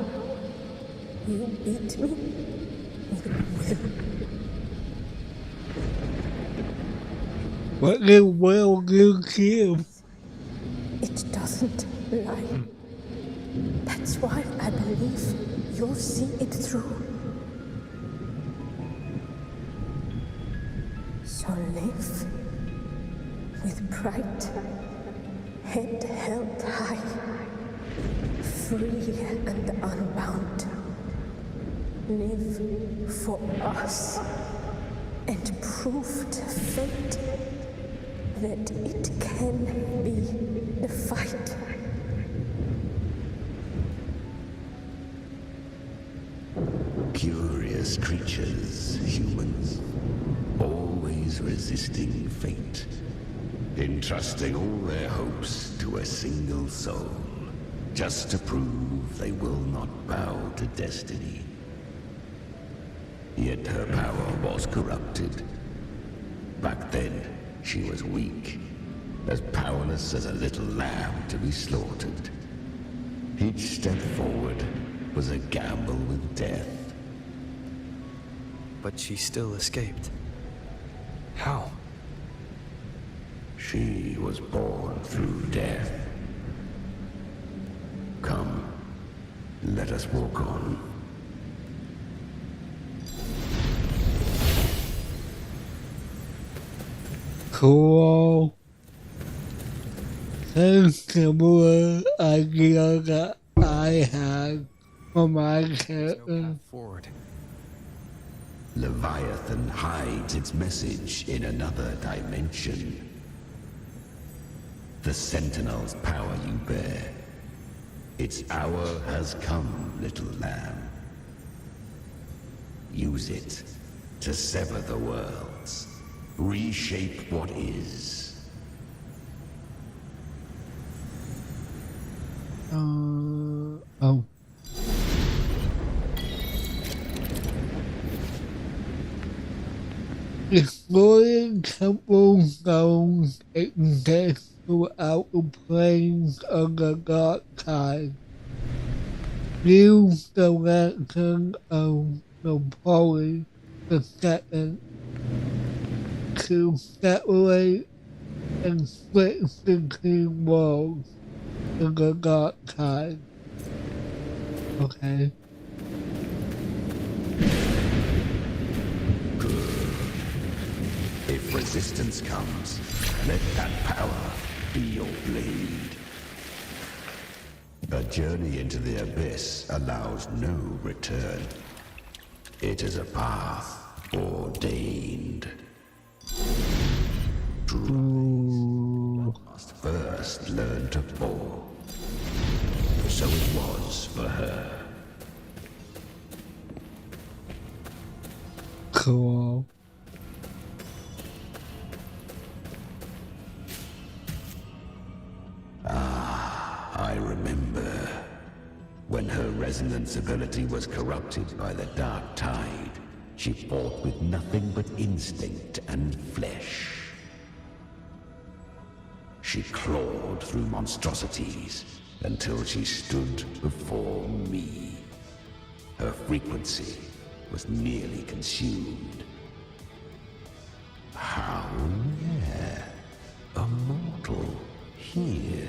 You beat me with will. What the will you give? It doesn't lie. That's why I believe you'll see it through. So live with pride, head held high, free and unbound. Live for us and prove to fate that it can be the fight. Curious creatures, humans, always always resisting fate, entrusting all their hopes to a single soul, just to prove they will not bow to destiny. Yet her power was corrupted. Back then, she was weak, as powerless as a little lamb to be slaughtered. Each step forward was a gamble with death. But she still escaped. How? She was born through death. Come, let us walk on. Cool. A similar idea that I had for my character. Forward. Leviathan hides its message in another dimension. The Sentinel's power you bear. Its hour has come, little lamb. Use it to sever the worlds. Reshape what is. Oh. Exploring temple zones exist throughout the plains of the dark tide. Use the lantern of the Poly II to separate and split between worlds in the dark tide. Okay. If resistance comes, let that power be your blade. A journey into the abyss allows no return. It is a path ordained. True. Must first learn to fall. So it was for her. Cool. I remember when her resonance ability was corrupted by the dark tide. She fought with nothing but instinct and flesh. She clawed through monstrosities until she stood before me. Her frequency was nearly consumed. How rare a mortal here.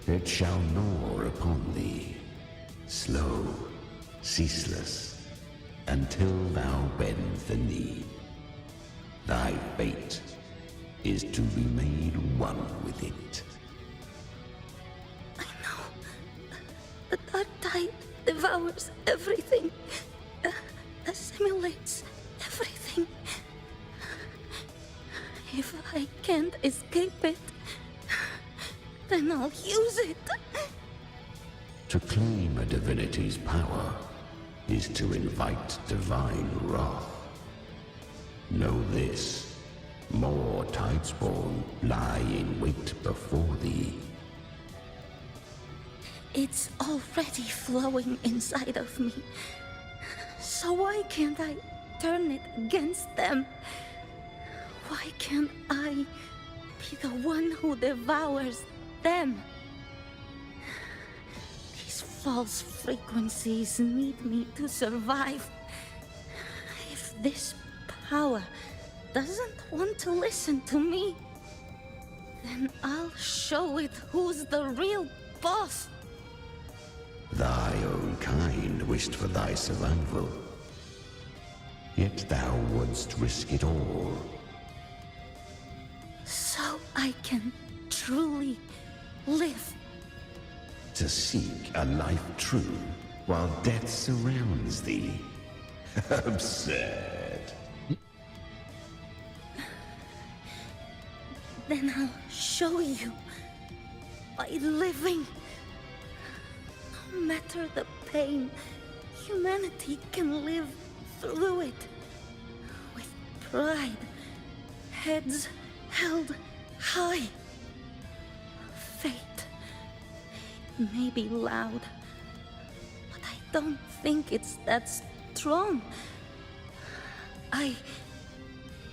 It shall gnaw upon thee, slow, ceaseless, until thou bend the knee. Thy fate is to be made one with it. I know. The dark tide devours everything, assimilates everything. If I can't escape it, then I'll use it. To claim a divinity's power is to invite divine wrath. Know this, more tidespawn lie in wait before thee. It's already flowing inside of me. So why can't I turn it against them? Why can't I be the one who devours them? These false frequencies need me to survive. If this power doesn't want to listen to me, then I'll show it who's the real boss. Thy own kind wished for thy survival. Yet thou wouldst risk it all. So I can truly live. To seek a life true while death surrounds thee. Absurd. Then I'll show you by living. No matter the pain, humanity can live through it with pride. Heads held high. Fate may be loud, but I don't think it's that strong. I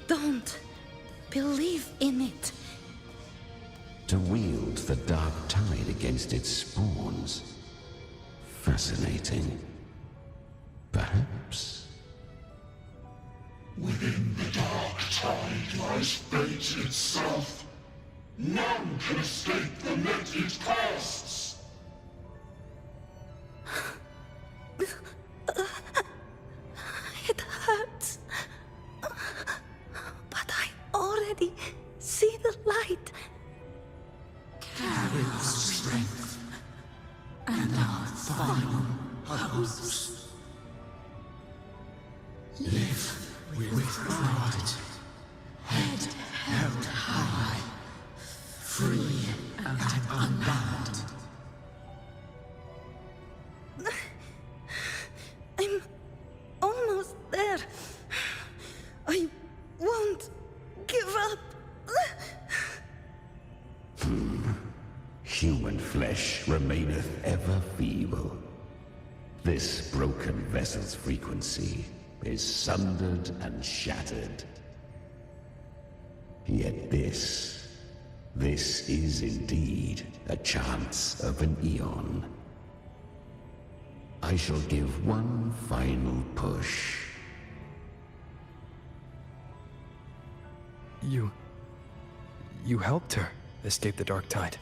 don't believe in it. To wield the dark tide against its spawns. Fascinating. Perhaps. Within the dark tide lies fate itself. None can escape the net it casts. It hurts. But I already see the light. Carry the strength and our final hopes. Live with pride, head held high, free and unbound. I'm almost there. I won't give up. Human flesh remaineth ever feeble. This broken vessel's frequency is sundered and shattered. Yet this is indeed a chance of an eon. I shall give one final push. You helped her escape the dark tide.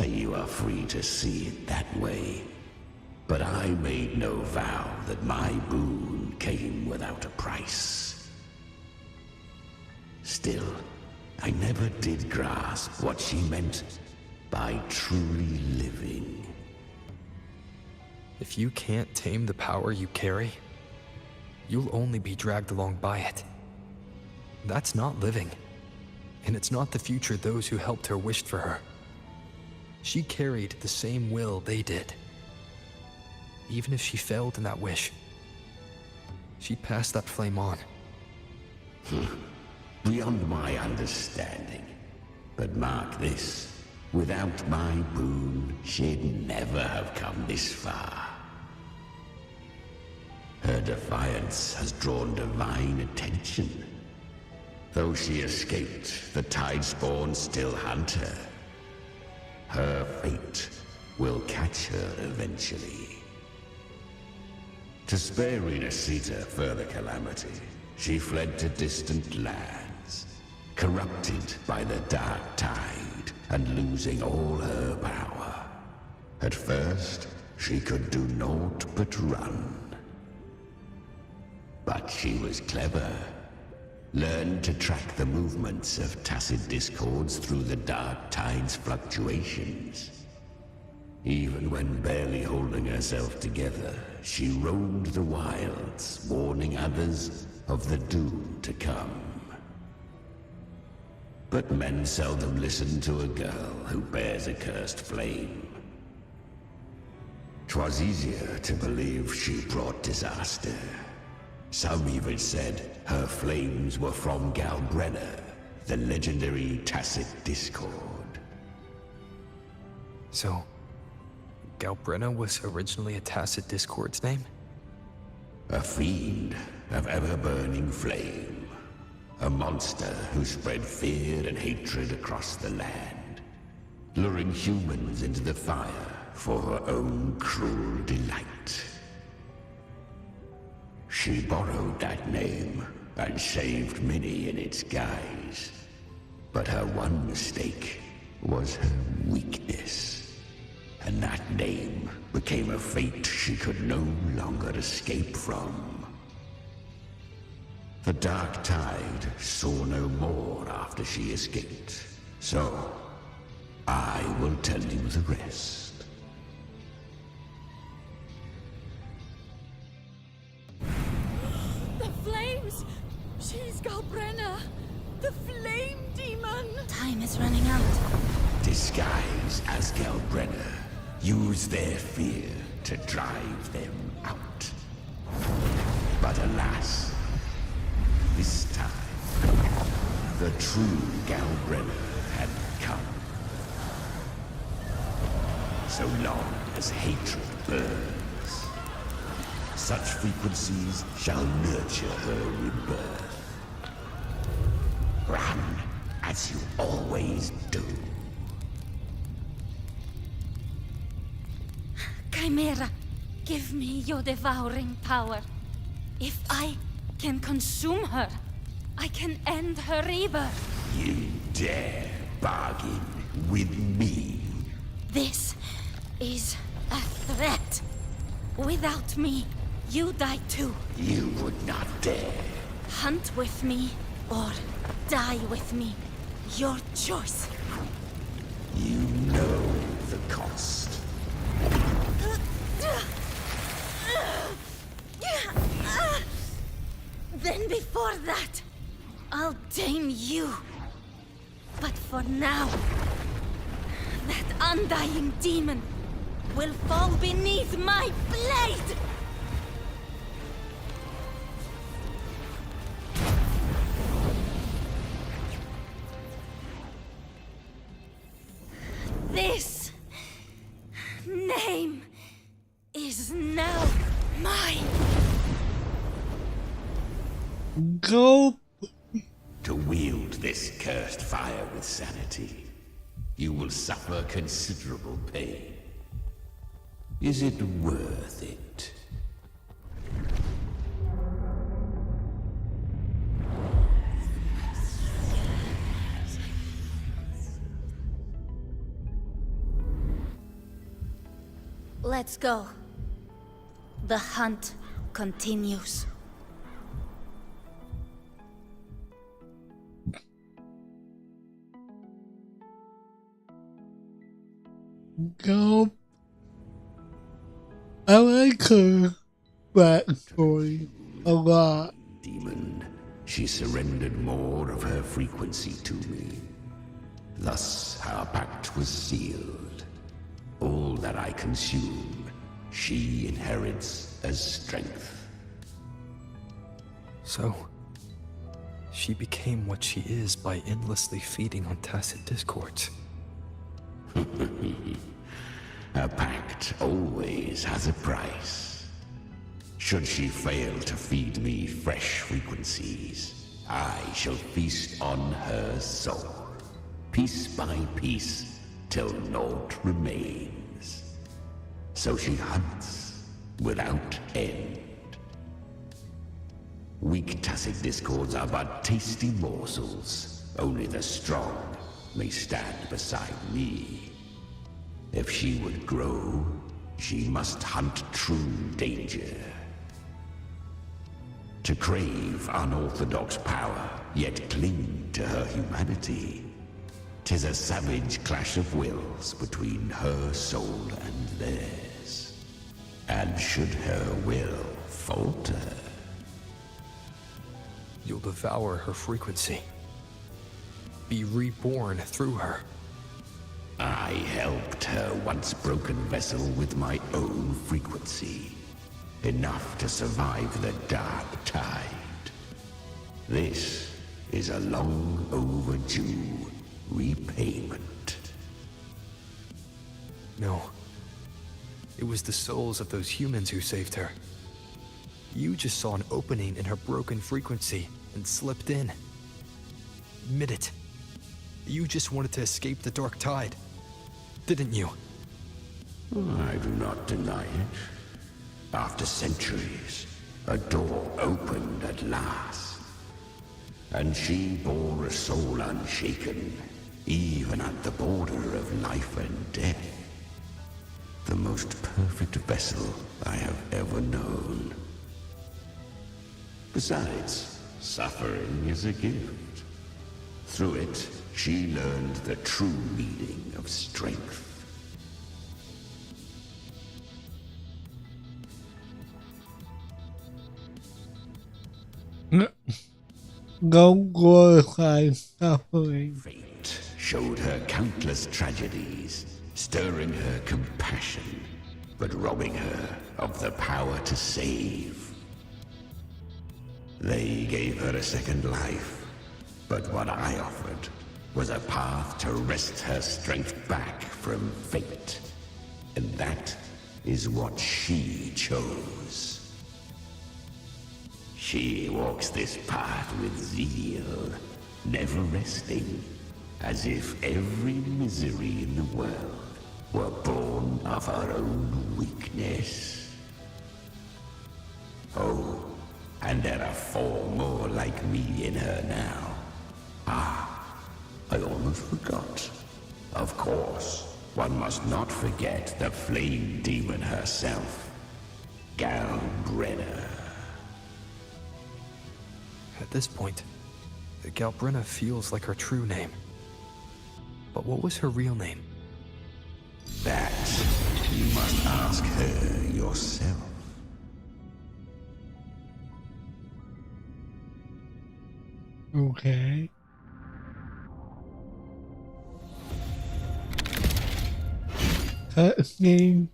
You are free to see it that way. But I made no vow that my boon came without a price. Still, I never did grasp what she meant by truly living. If you can't tame the power you carry, you'll only be dragged along by it. That's not living. And it's not the future those who helped her wished for her. She carried the same will they did. Even if she failed in that wish, she passed that flame on. Beyond my understanding. But mark this, without my boon, she'd never have come this far. Her defiance has drawn divine attention. Though she escaped, the tide spawn still hunt her. Her fate will catch her eventually. To spare Renacita further calamity, she fled to distant lands, corrupted by the dark tide and losing all her power. At first, she could do naught but run. But she was clever. Learned to track the movements of tacit discords through the dark tide's fluctuations. Even when barely holding herself together, she roamed the wilds, warning others of the doom to come. But men seldom listen to a girl who bears a cursed flame. 'Twas easier to believe she brought disaster. Some even said her flames were from Galbrenna, the legendary tacit discord. So, Galbrenna was originally a tacit discord's name? A fiend of ever-burning flame. A monster who spread fear and hatred across the land, luring humans into the fire for her own cruel delight. She borrowed that name and saved many in its guise. But her one mistake was her weakness. And that name became a fate she could no longer escape from. The dark tide saw no more after she escaped. So, I will tell you the rest. The flames! She's Galbrenna! The flame demon! Time is running out. Disguise as Galbrenna. Use their fear to drive them out. But alas, this time, the true Galbrenner had come. So long as hatred burns, such frequencies shall nurture her rebirth. Run, as you always do. Chimera, give me your devouring power. If I can consume her, I can end her rebirth. You dare bargain with me? This is a threat. Without me, you die too. You would not dare. Hunt with me or die with me. Your choice. You know the cost. Then before that, I'll tame you. But for now, that undying demon will fall beneath my blade! This name is now mine. Go. To wield this cursed fire with sanity, you will suffer considerable pain. Is it worth it? Let's go. The hunt continues. Go. I like her backstory a lot. Demon, she surrendered more of her frequency to me. Thus, our pact was sealed. All that I consume, she inherits as strength. So, she became what she is by endlessly feeding on tacit discords. A pact always has a price. Should she fail to feed me fresh frequencies, I shall feast on her soul, piece by piece, till naught remains. So she hunts without end. Weak tacit discords are but tasty morsels. Only the strong may stand beside me. If she would grow, she must hunt true danger. To crave unorthodox power, yet cling to her humanity, 'tis a savage clash of wills between her soul and theirs. And should her will falter, You'll devour her frequency. Be reborn through her. I helped her once broken vessel with my own frequency. Enough to survive the dark tide. This is a long overdue repayment. No. It was the souls of those humans who saved her. You just saw an opening in her broken frequency and slipped in. Admit it. You just wanted to escape the dark tide, didn't you? I do not deny it. After centuries, a door opened at last. And she bore a soul unshaken, even at the border of life and death. The most perfect vessel I have ever known. Besides, suffering is a gift. Through it, she learned the true meaning of strength. Don't glorify suffering. Fate showed her countless tragedies, stirring her compassion, but robbing her of the power to save. They gave her a second life, but what I offered was a path to wrest her strength back from fate. And that is what she chose. She walks this path with zeal, never resting, as if every misery in the world were born of her own weakness. Oh, and there are 4 more like me in her now. Ah, I almost forgot. Of course, one must not forget the flame demon herself, Galbrenna. At this point, Galbrenna feels like her true name. But what was her real name? That you must ask her yourself. Okay. Cutscene.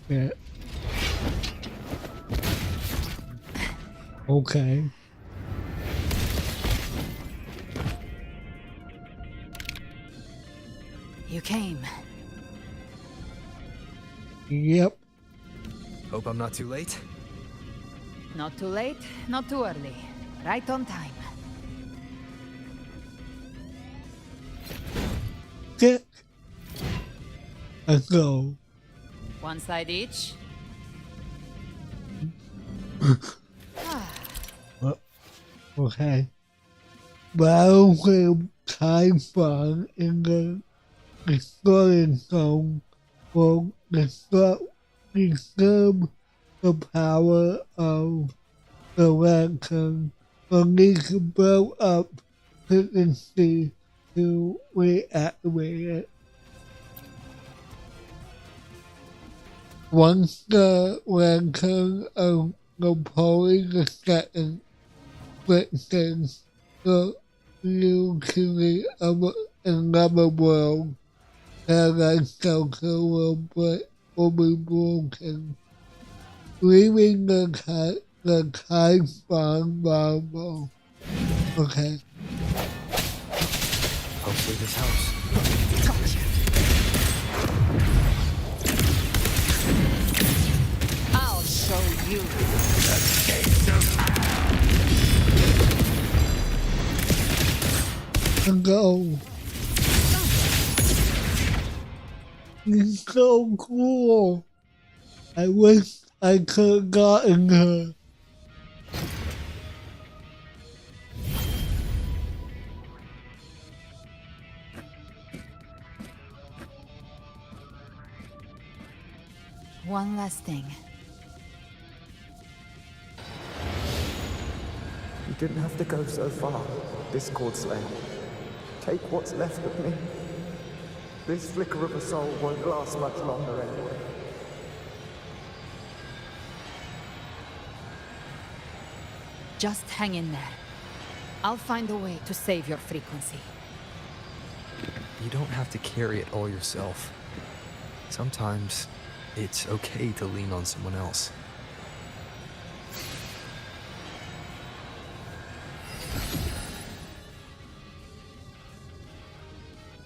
Shit. Okay. You came. Yep. Hope I'm not too late. Not too late, not too early. Right on time. Get. Let's go. One side each. Okay. Well, we're time for in the exploring zone will disrupt the power of the lantern, but need to blow up frequency to reactivate it. Once the lantern of Napoleon II witnesses the new king of another world, the life cycle will be broken, leaving the time bomb vulnerable. Okay. Hopefully this helps. I'll show you. Go. It's so cool. I wish I could have gotten her. One last thing. You didn't have to go so far, Discord Slayer. Take what's left of me. This flicker of a soul won't last much longer anyway. Just hang in there. I'll find a way to save your frequency. You don't have to carry it all yourself. Sometimes it's okay to lean on someone else.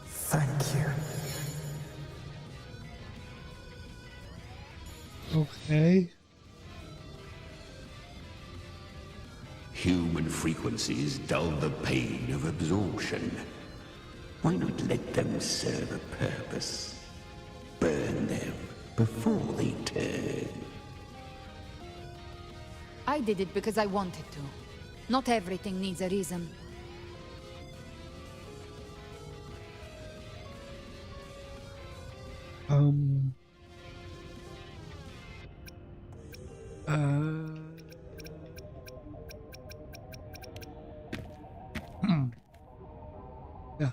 Thank you. Okay. Human frequencies dull the pain of absorption. Why not let them serve a purpose? Burn them before they turn. I did it because I wanted to. Not everything needs a reason. Yeah.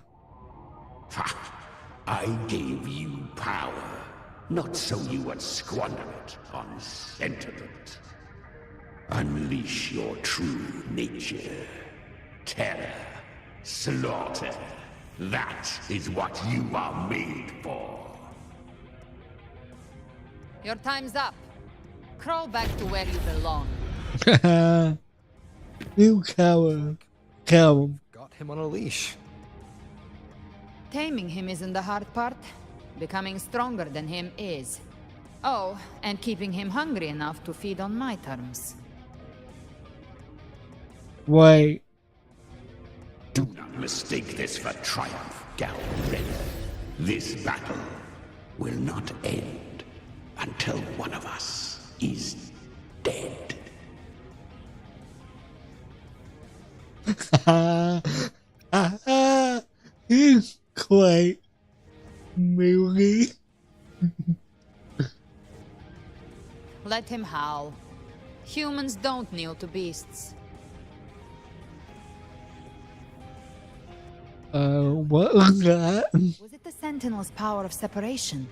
I gave you power, not so you would squander it on sentiment. Unleash your true nature. Terror, slaughter. That is what you are made for. Your time's up. Crawl back to where you belong. You coward. Coward. Got him on a leash. Taming him isn't the hard part. Becoming stronger than him is. Oh, and keeping him hungry enough to feed on my terms. Wait. Do not mistake this for triumph, Galred. This battle will not end until one of us is dead. He's quite moody. Let him howl. Humans don't kneel to beasts. What was that? Was it the Sentinel's power of separation?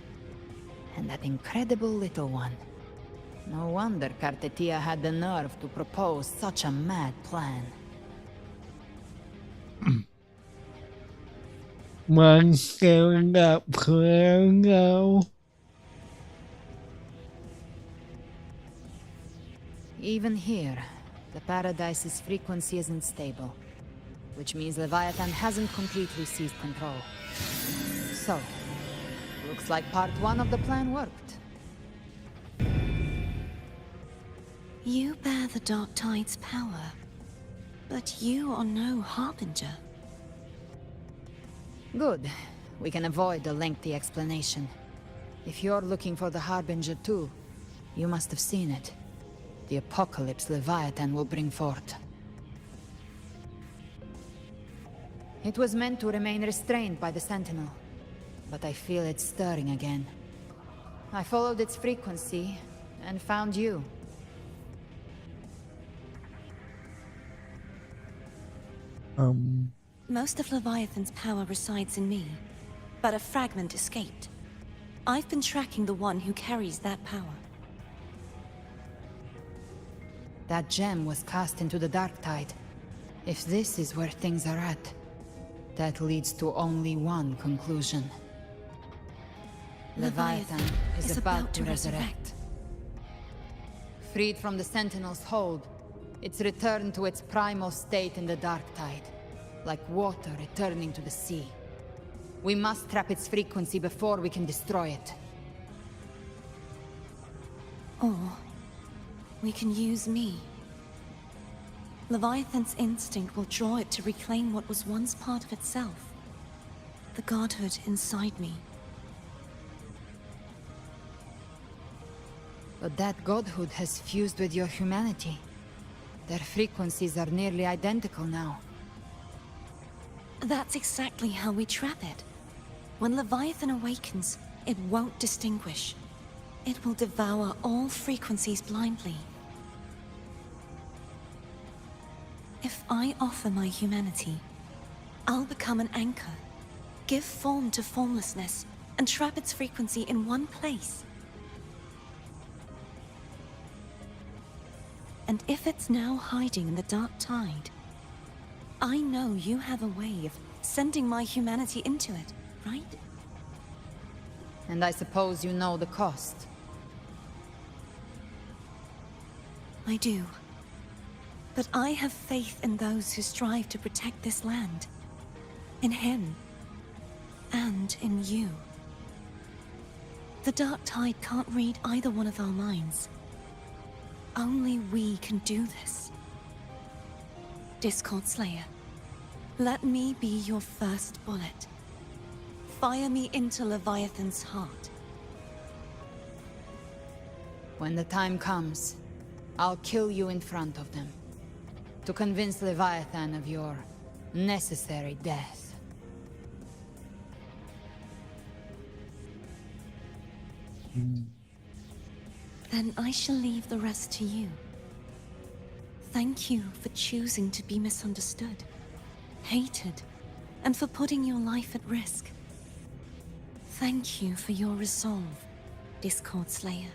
And that incredible little one. No wonder Kartetia had the nerve to propose such a mad plan. One staring up clear now. Even here, the Paradise's frequency isn't stable. Which means Leviathan hasn't completely seized control. So, looks like part 1 of the plan worked. You bear the Dark Tide's power, but you are no Harbinger. Good. We can avoid a lengthy explanation. If you're looking for the Harbinger too, you must have seen it. The apocalypse Leviathan will bring forth. It was meant to remain restrained by the Sentinel, but I feel it stirring again. I followed its frequency and found you. Most of Leviathan's power resides in me, but a fragment escaped. I've been tracking the one who carries that power. That gem was cast into the Dark Tide. If this is where things are at, that leads to only one conclusion. Leviathan is about to resurrect. Freed from the Sentinel's hold, it's returned to its primal state in the Dark Tide, like water returning to the sea. We must trap its frequency before we can destroy it. Or we can use me. Leviathan's instinct will draw it to reclaim what was once part of itself. The godhood inside me. But that godhood has fused with your humanity. Their frequencies are nearly identical now. That's exactly how we trap it. When Leviathan awakens, it won't distinguish. It will devour all frequencies blindly. If I offer my humanity, I'll become an anchor, give form to formlessness, and trap its frequency in one place. And if it's now hiding in the Dark Tide, I know you have a way of sending my humanity into it, right? And I suppose you know the cost. I do. But I have faith in those who strive to protect this land. In him. And in you. The Dark Tide can't read either one of our minds. Only we can do this. Discord Slayer, let me be your first bullet. Fire me into Leviathan's heart. When the time comes, I'll kill you in front of them. To convince Leviathan of your necessary death. Then I shall leave the rest to you. Thank you for choosing to be misunderstood, hated, and for putting your life at risk. Thank you for your resolve, Discord Slayer.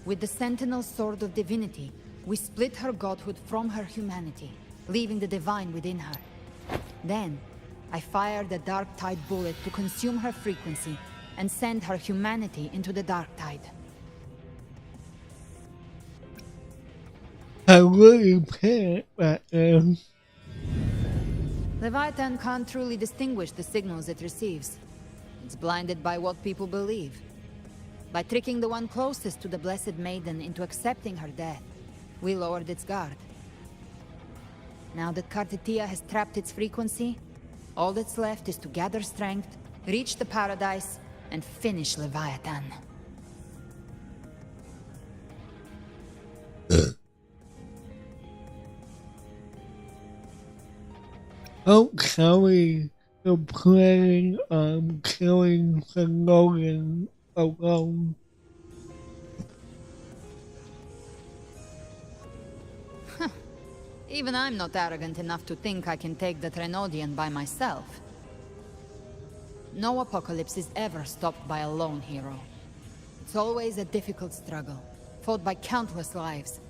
With the Sentinel's Sword of Divinity, we split her godhood from her humanity, leaving the divine within her. Then, I fired a Dark Tide bullet to consume her frequency and send her humanity into the dark tide. I really panicked right now. Leviathan can't truly distinguish the signals it receives. It's blinded by what people believe. By tricking the one closest to the Blessed Maiden into accepting her death, we lowered its guard. Now that Kartitia has trapped its frequency, all that's left is to gather strength, reach the paradise, and finish Leviathan. Don't tell me you're planning on killing the Logan alone. Even I'm not arrogant enough to think I can take the Trenodian by myself. No apocalypse is ever stopped by a lone hero. It's always a difficult struggle, fought by countless lives.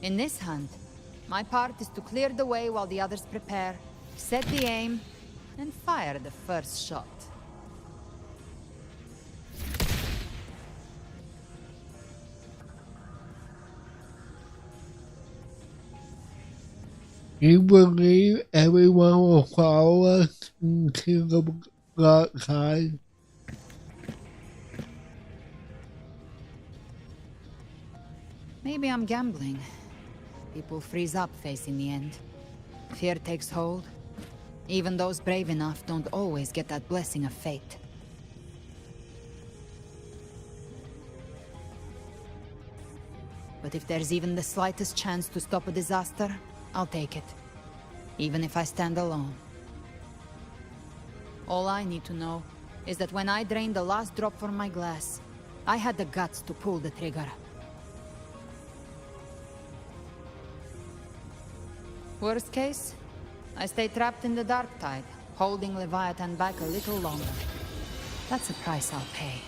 In this hunt, my part is to clear the way while the others prepare, set the aim, and fire the first shot. You believe everyone will follow us into the dark side? Maybe I'm gambling. People freeze up facing the end. Fear takes hold. Even those brave enough don't always get that blessing of fate. But if there's even the slightest chance to stop a disaster, I'll take it. Even if I stand alone. All I need to know is that when I drained the last drop from my glass, I had the guts to pull the trigger. Worst case, I stay trapped in the dark tide, holding Leviathan back a little longer. That's a price I'll pay.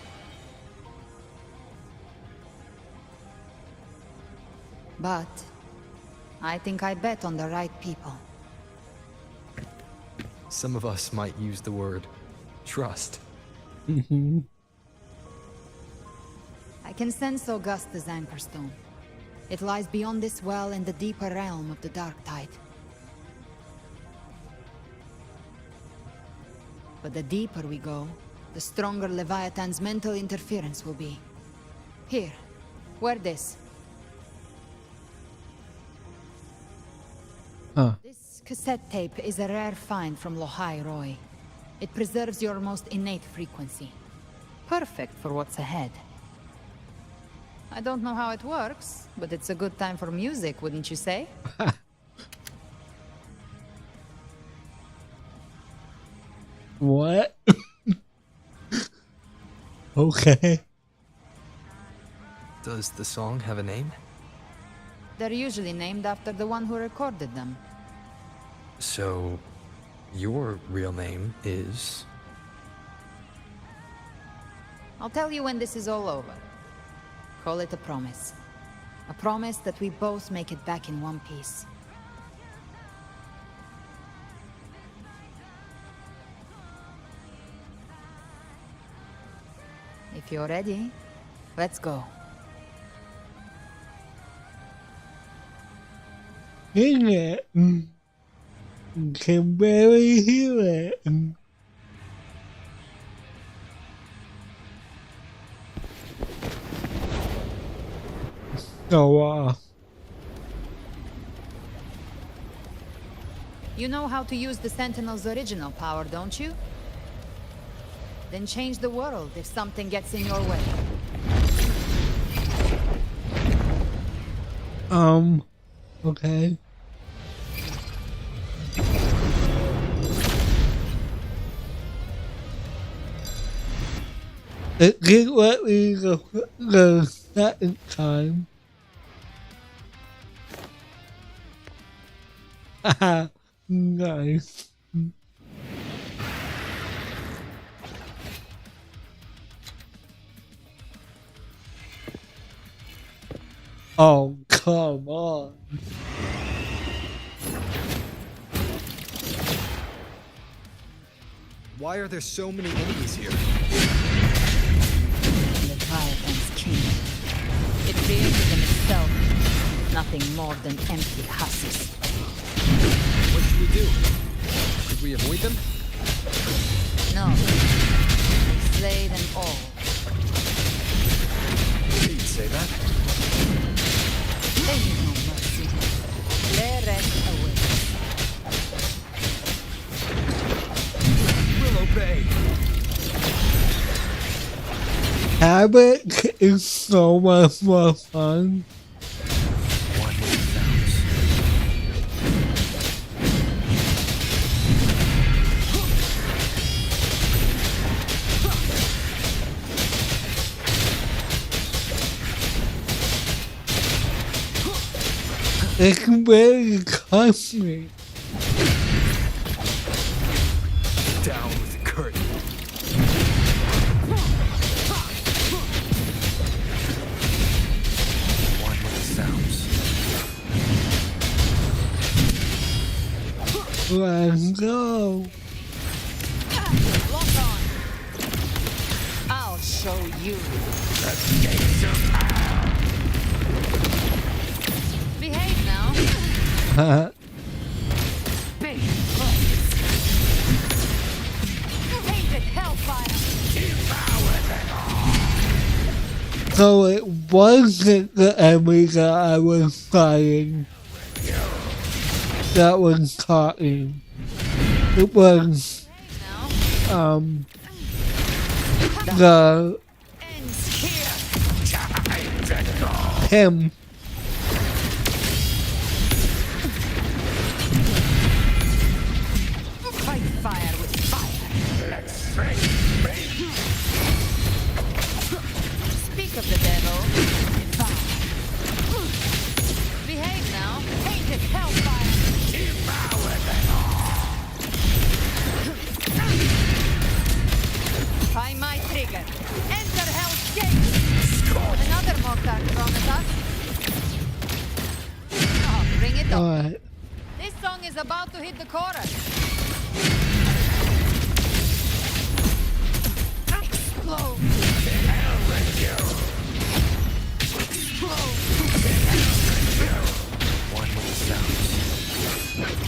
But I think I bet on the right people. Some of us might use the word trust. I can sense Augusta's Anchorstone. It lies beyond this well in the deeper realm of the dark tide. But the deeper we go, the stronger Leviathan's mental interference will be. Here, wear this. This cassette tape is a rare find from Lohai Roy. It preserves your most innate frequency. Perfect for what's ahead. I don't know how it works, but it's a good time for music, wouldn't you say? What? Okay. Does the song have a name? They're usually named after the one who recorded them. So, your real name is... I'll tell you when this is all over. Call it a promise. A promise that we both make it back in one piece. If you're ready, let's go. Hear it. Can barely hear it. So, You know how to use the Sentinel's original power, don't you? Then change the world if something gets in your way. Okay. It did let me the second time. Haha, nice. Oh, come on. Why are there so many enemies here? Leviathan's kingdom. It created them itself. Nothing more than empty husks. What should we do? Could we avoid them? No. Slay them all. You'd say that? They need no mercy. Their rest awaits. We'll obey. Havoc is so much more fun. It's very cosmic. Down with the curtain. One with the sounds. Let's go. Lock on. I'll show you. The gates of hell. Behave now. Big bullets. Painted hellfire. Devour them all. So it wasn't the enemy that I was fighting that was talking. It was the him. Fight fire with fire. Let's break. Speak of the devil. Devour. Behave now. Painted hellfire. Devour them all. Try my trigger. Enter Hell's Gate. Another mortar thrown at us. Oh, bring it on. Alright. This song is about to hit the chorus. Explode. Hell with you. Explode. One with the sounds.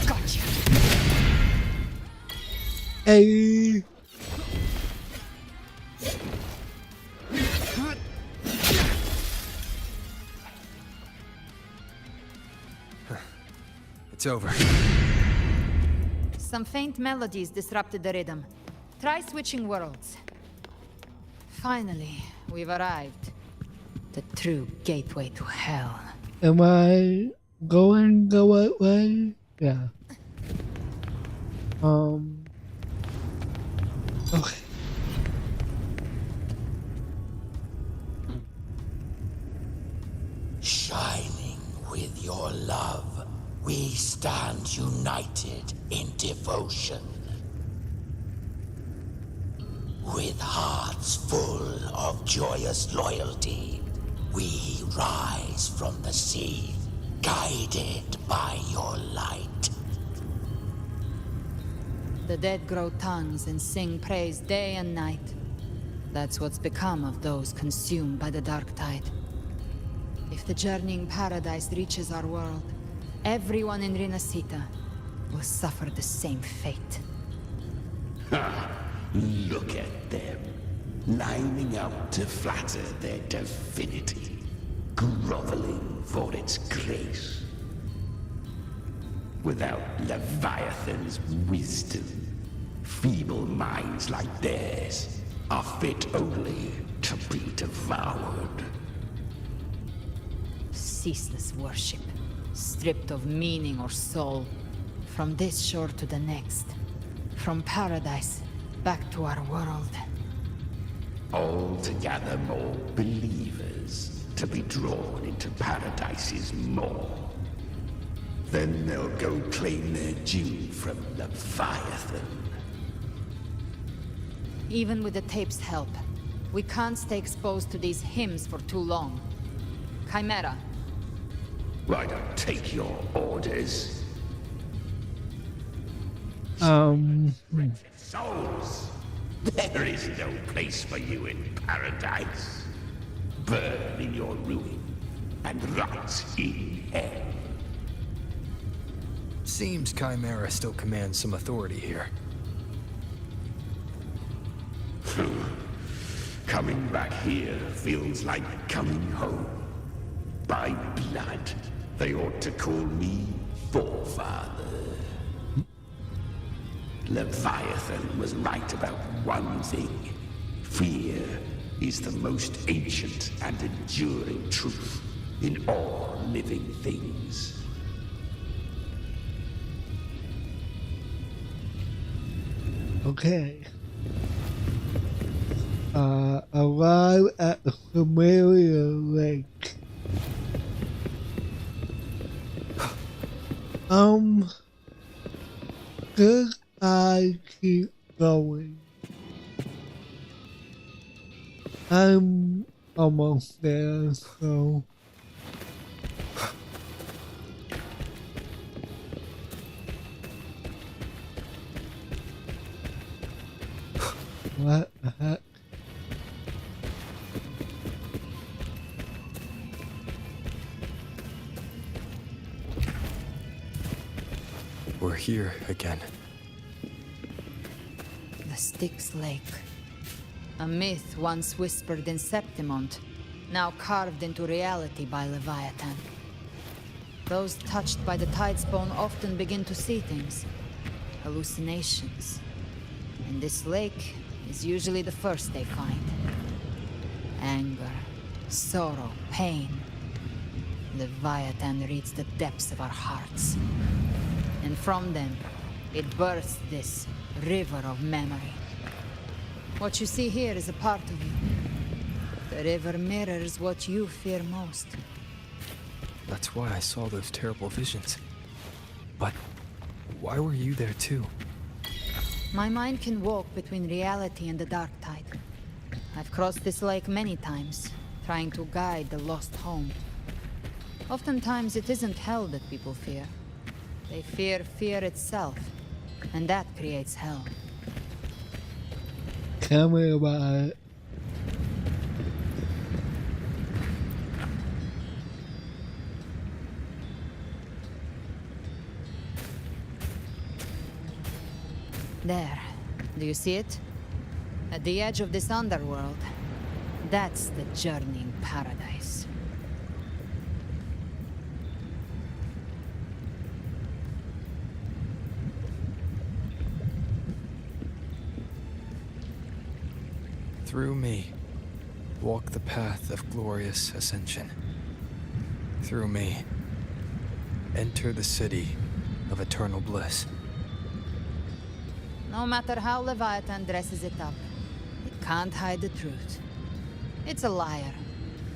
Gotcha. Hey. It's over. Some faint melodies disrupted the rhythm. Try switching worlds. Finally, we've arrived. The true gateway to hell. Am I going the right way? Yeah. Okay. Shining with your love, we stand united in devotion. With hearts full of joyous loyalty, we rise from the sea, guided by your light. The dead grow tongues and sing praise day and night. That's what's become of those consumed by the dark tide. If the journeying paradise reaches our world, everyone in Renacita will suffer the same fate. Ha! Look at them, lining up to flatter their divinity, groveling for its grace. Without Leviathan's wisdom, feeble minds like theirs are fit only to be devoured. Ceaseless worship, stripped of meaning or soul, from this shore to the next, from paradise back to our world. All to gather more believers to be drawn into Paradise's maw. Then they'll go claim their due from Leviathan. Even with the tape's help, we can't stay exposed to these hymns for too long. Chimera. I don't take your orders. Souls! There is no place for you in paradise. Burn in your ruin and rot in hell. Seems Chimera still commands some authority here. Coming back here feels like coming home. By blood, they ought to call me Forefather. Leviathan was right about one thing. Fear is the most ancient and enduring truth in all living things. Okay. Arrive at the familiar lake. Should I keep going? I'm almost there, so... What the heck? We're here again. The Styx Lake. A myth once whispered in Septimont, now carved into reality by Leviathan. Those touched by the Tidespawn often begin to see things. Hallucinations. And this lake is usually the first they find. Anger, sorrow, pain. Leviathan reads the depths of our hearts. And from them, it births this river of memory. What you see here is a part of you. The river mirrors what you fear most. That's why I saw those terrible visions. But why were you there too? My mind can walk between reality and the dark tide. I've crossed this lake many times, trying to guide the lost home. Oftentimes it isn't hell that people fear. They fear fear itself, and that creates hell. Tell me about it. There. Do you see it? At the edge of this underworld. That's the journeying paradise. Through me, walk the path of glorious ascension. Through me, enter the city of eternal bliss. No matter how Leviathan dresses it up, it can't hide the truth. It's a liar,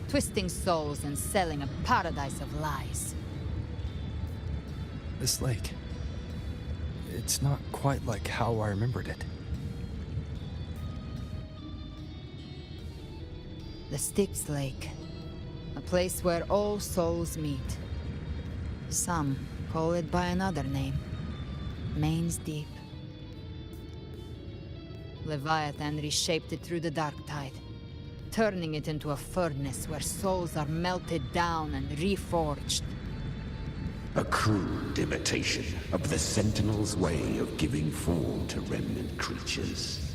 twisting souls and selling a paradise of lies. This lake, it's not quite like how I remembered it. The Styx Lake, a place where all souls meet. Some call it by another name, Main's Deep. Leviathan reshaped it through the dark tide, turning it into a furnace where souls are melted down and reforged. A crude imitation of the Sentinel's way of giving form to remnant creatures.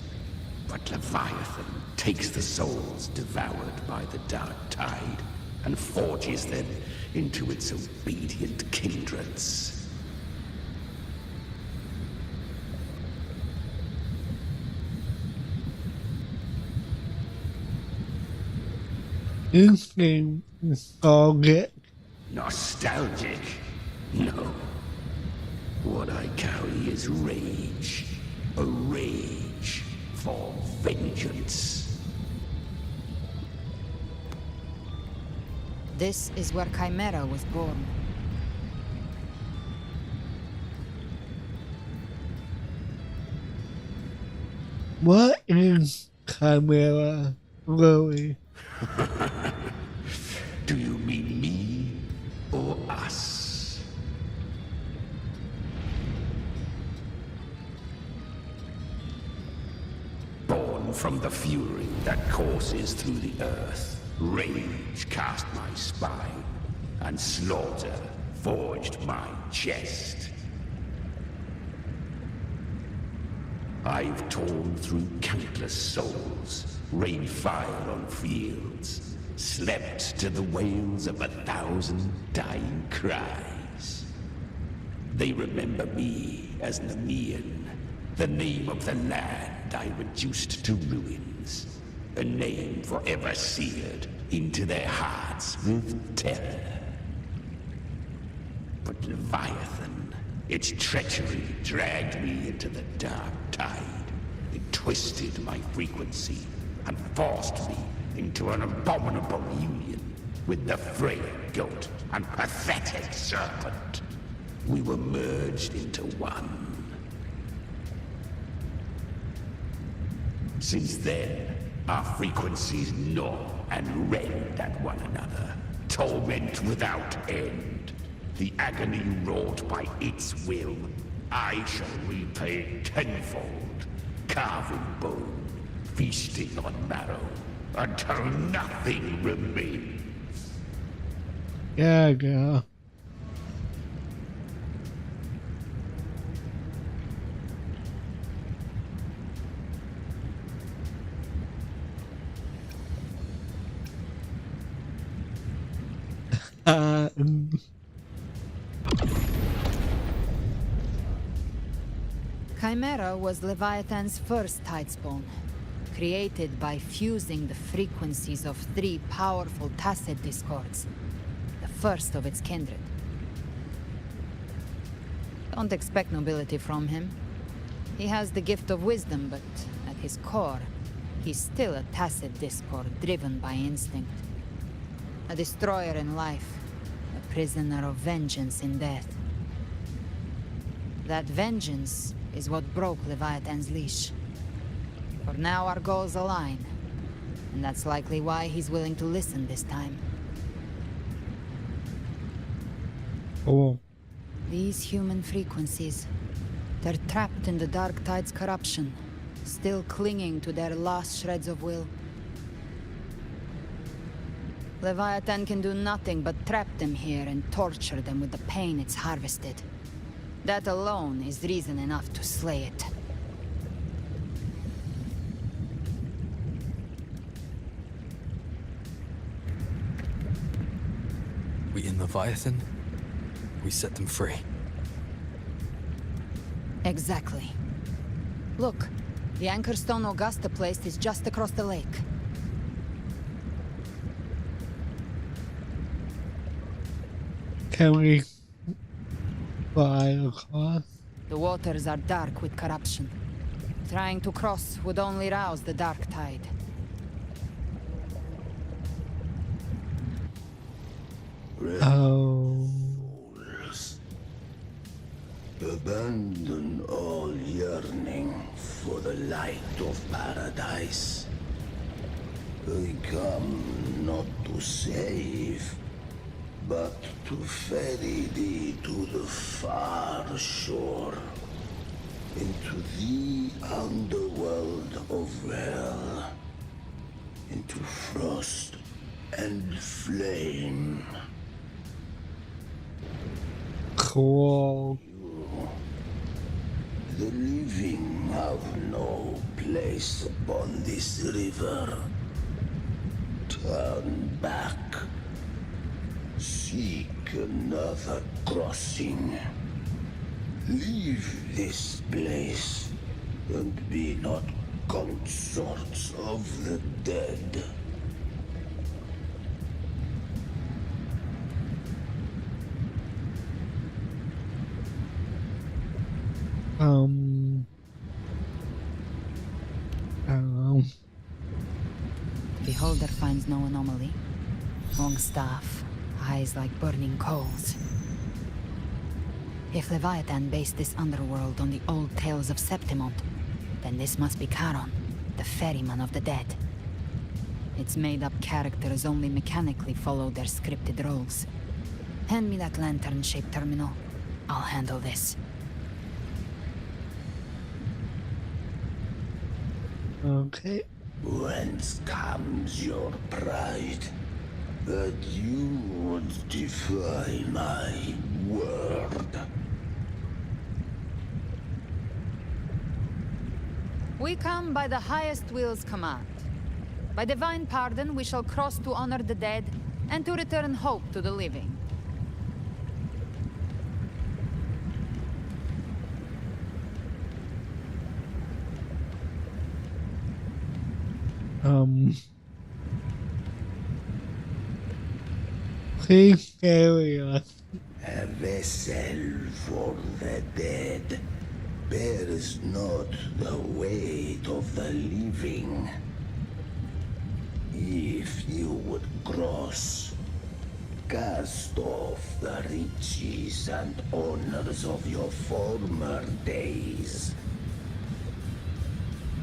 But Leviathan takes the souls devoured by the dark tide and forges them into its obedient kindreds. This game is nostalgic. Nostalgic? No. What I carry is rage. A rage for vengeance. This is where Chimera was born. What is Chimera, really? Do you mean me or us? from the fury that courses through the earth. Rage cast my spine, and slaughter forged my chest. I've torn through countless souls, rained fire on fields, slept to the wails of 1,000 dying cries. They remember me as Nemean, the name of the land I reduced to ruins, a name forever seared into their hearts with terror. But Leviathan, its treachery dragged me into the dark tide. It twisted my frequency and forced me into an abominable union with the frail goat and pathetic serpent. We were merged into one. Since then, our frequencies gnaw and rend at one another, torment without end. The agony wrought by its will, I shall repay tenfold, carving bone, feasting on marrow, until nothing remains. Yeah, girl. Chimera was Leviathan's first tidespawn, created by fusing the frequencies of 3 powerful tacit discords, the first of its kindred. Don't expect nobility from him. He has the gift of wisdom, but at his core, he's still a tacit discord driven by instinct. A destroyer in life, a prisoner of vengeance in death. That vengeance is what broke Leviathan's leash. For now our goals align, and that's likely why he's willing to listen this time. Oh. These human frequencies, they're trapped in the Dark Tide's corruption, still clinging to their last shreds of will. Leviathan can do nothing but trap them here and torture them with the pain it's harvested. That alone is reason enough to slay it. We in Leviathan, we set them free. Exactly. Look, the Anchorstone Augusta place is just across the lake. Can we fly across? The waters are dark with corruption. Trying to cross would only rouse the Dark Tide. Oh. Abandon all yearning for the light of paradise. I come not to save, but to ferry thee to the far shore, into the underworld of hell, into frost and flame. Cool. The living have no place upon this river. Turn back. Seek another crossing. Leave this place, and be not consorts of the dead. Beholder finds no anomaly. Long staff, eyes like burning coals. If Leviathan based this underworld on the old tales of Septimont, then this must be Charon, the ferryman of the dead. Its made-up characters only mechanically follow their scripted roles. Hand me that lantern-shaped terminal. I'll handle this. Okay. Whence comes your pride? That you would defy my word? We come by the highest will's command. By divine pardon, we shall cross to honor the dead and to return hope to the living. Please carry us. A vessel for the dead bears not the weight of the living. If you would cross, cast off the riches and honors of your former days.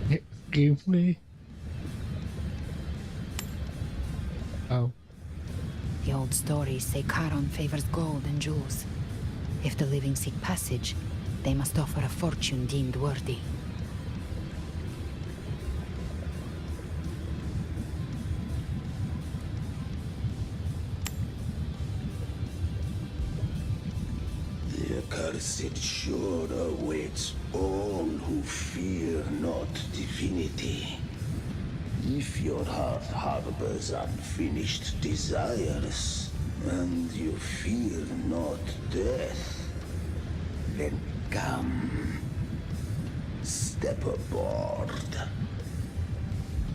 Excuse me? Oh. The old stories say Charon favors gold and jewels. If the living seek passage, they must offer a fortune deemed worthy. The accursed shore awaits all who fear not divinity. If your heart harbors unfinished desires, and you fear not death, then come, step aboard.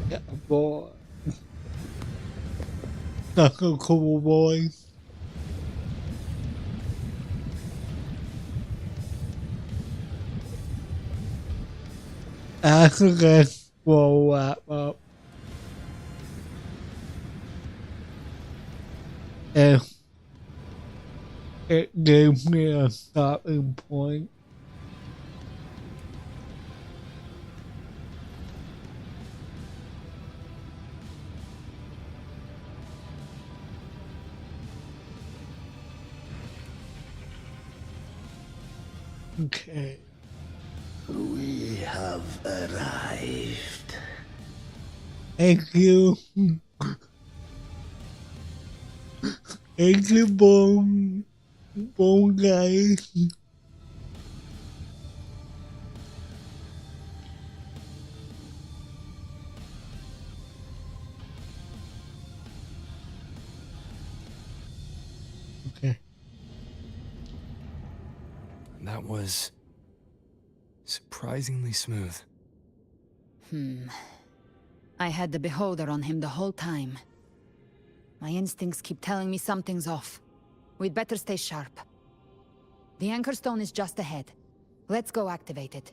Step aboard. That's a cool voice. I think that's will wrap up. If it gave me a stopping point. Okay. We have arrived. Thank you. Thank you, Bone guys. Okay. That was surprisingly smooth. I had the beholder on him the whole time. My instincts keep telling me something's off. We'd better stay sharp. The anchor stone is just ahead. Let's go activate it.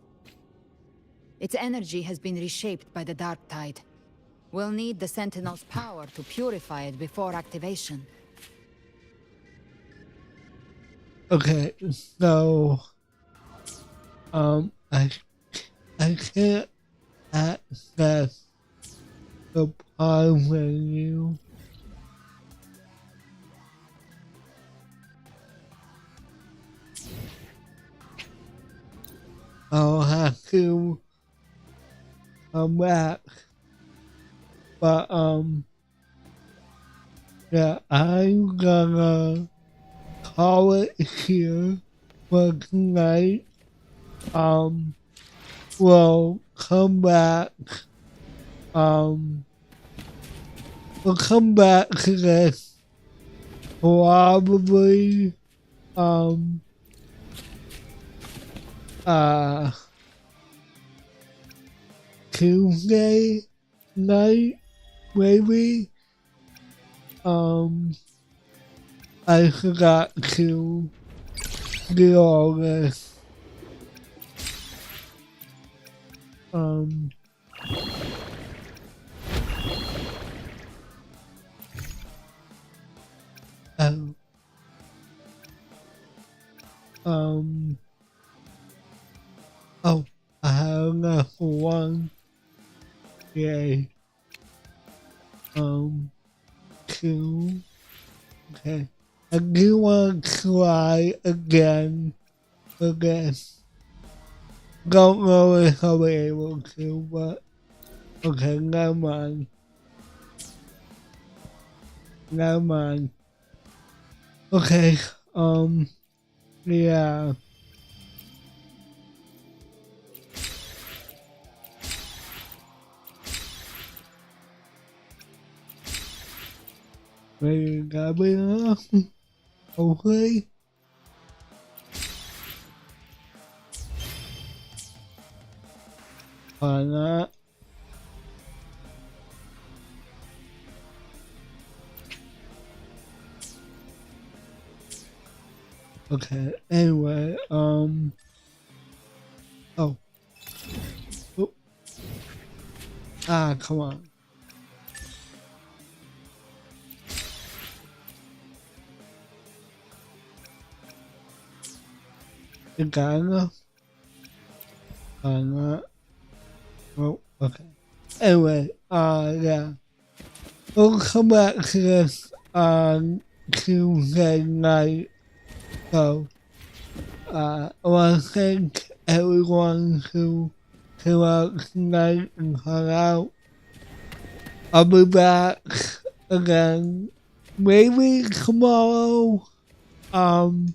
Its energy has been reshaped by the dark tide. We'll need the Sentinel's power to purify it before activation. Okay, so I can't access the pod menu. I'll have to come back, but yeah, I'm gonna call it here for tonight. We'll come back. We'll come back to this probably Tuesday night, maybe. I forgot to do all this. Oh, I have enough for one. Yay. Two. Okay. I do want to try again for this. Don't know if I'll be able to, but Okay, never mind. Never mind. Okay, yeah. Maybe gotta be enough. Hopefully. Why not? Okay, anyway, oh. Oh. Ah, come on. You got enough? Not. Oh, okay. Anyway, yeah. We'll come back to this on Tuesday night. So, I want to thank everyone who came out tonight and hung out. I'll be back again, maybe tomorrow. I'm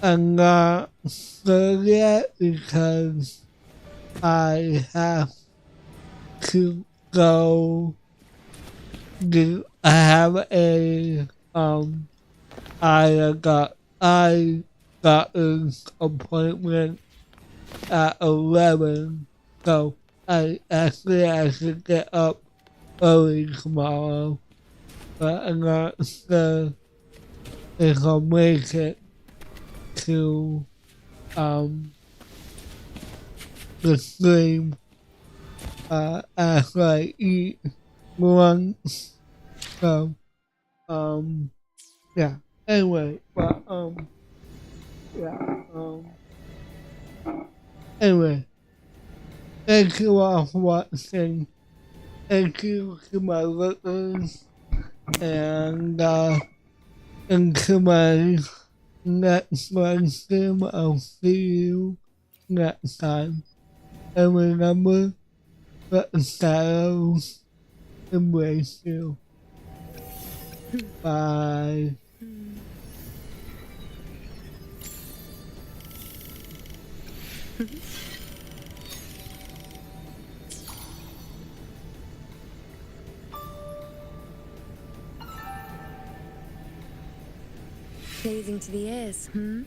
not sure yet because I have to go do. I have a I got an appointment at 11, so I should get up early tomorrow, but I'm not sure if I'll make it to the stream after I eat lunch. So yeah. Anyway, but anyway, thank you all for watching. Thank you to my listeners and into my next live stream. I'll see you next time. And remember, let the shadows embrace you. Bye. Pleasing to the ears, Hmm.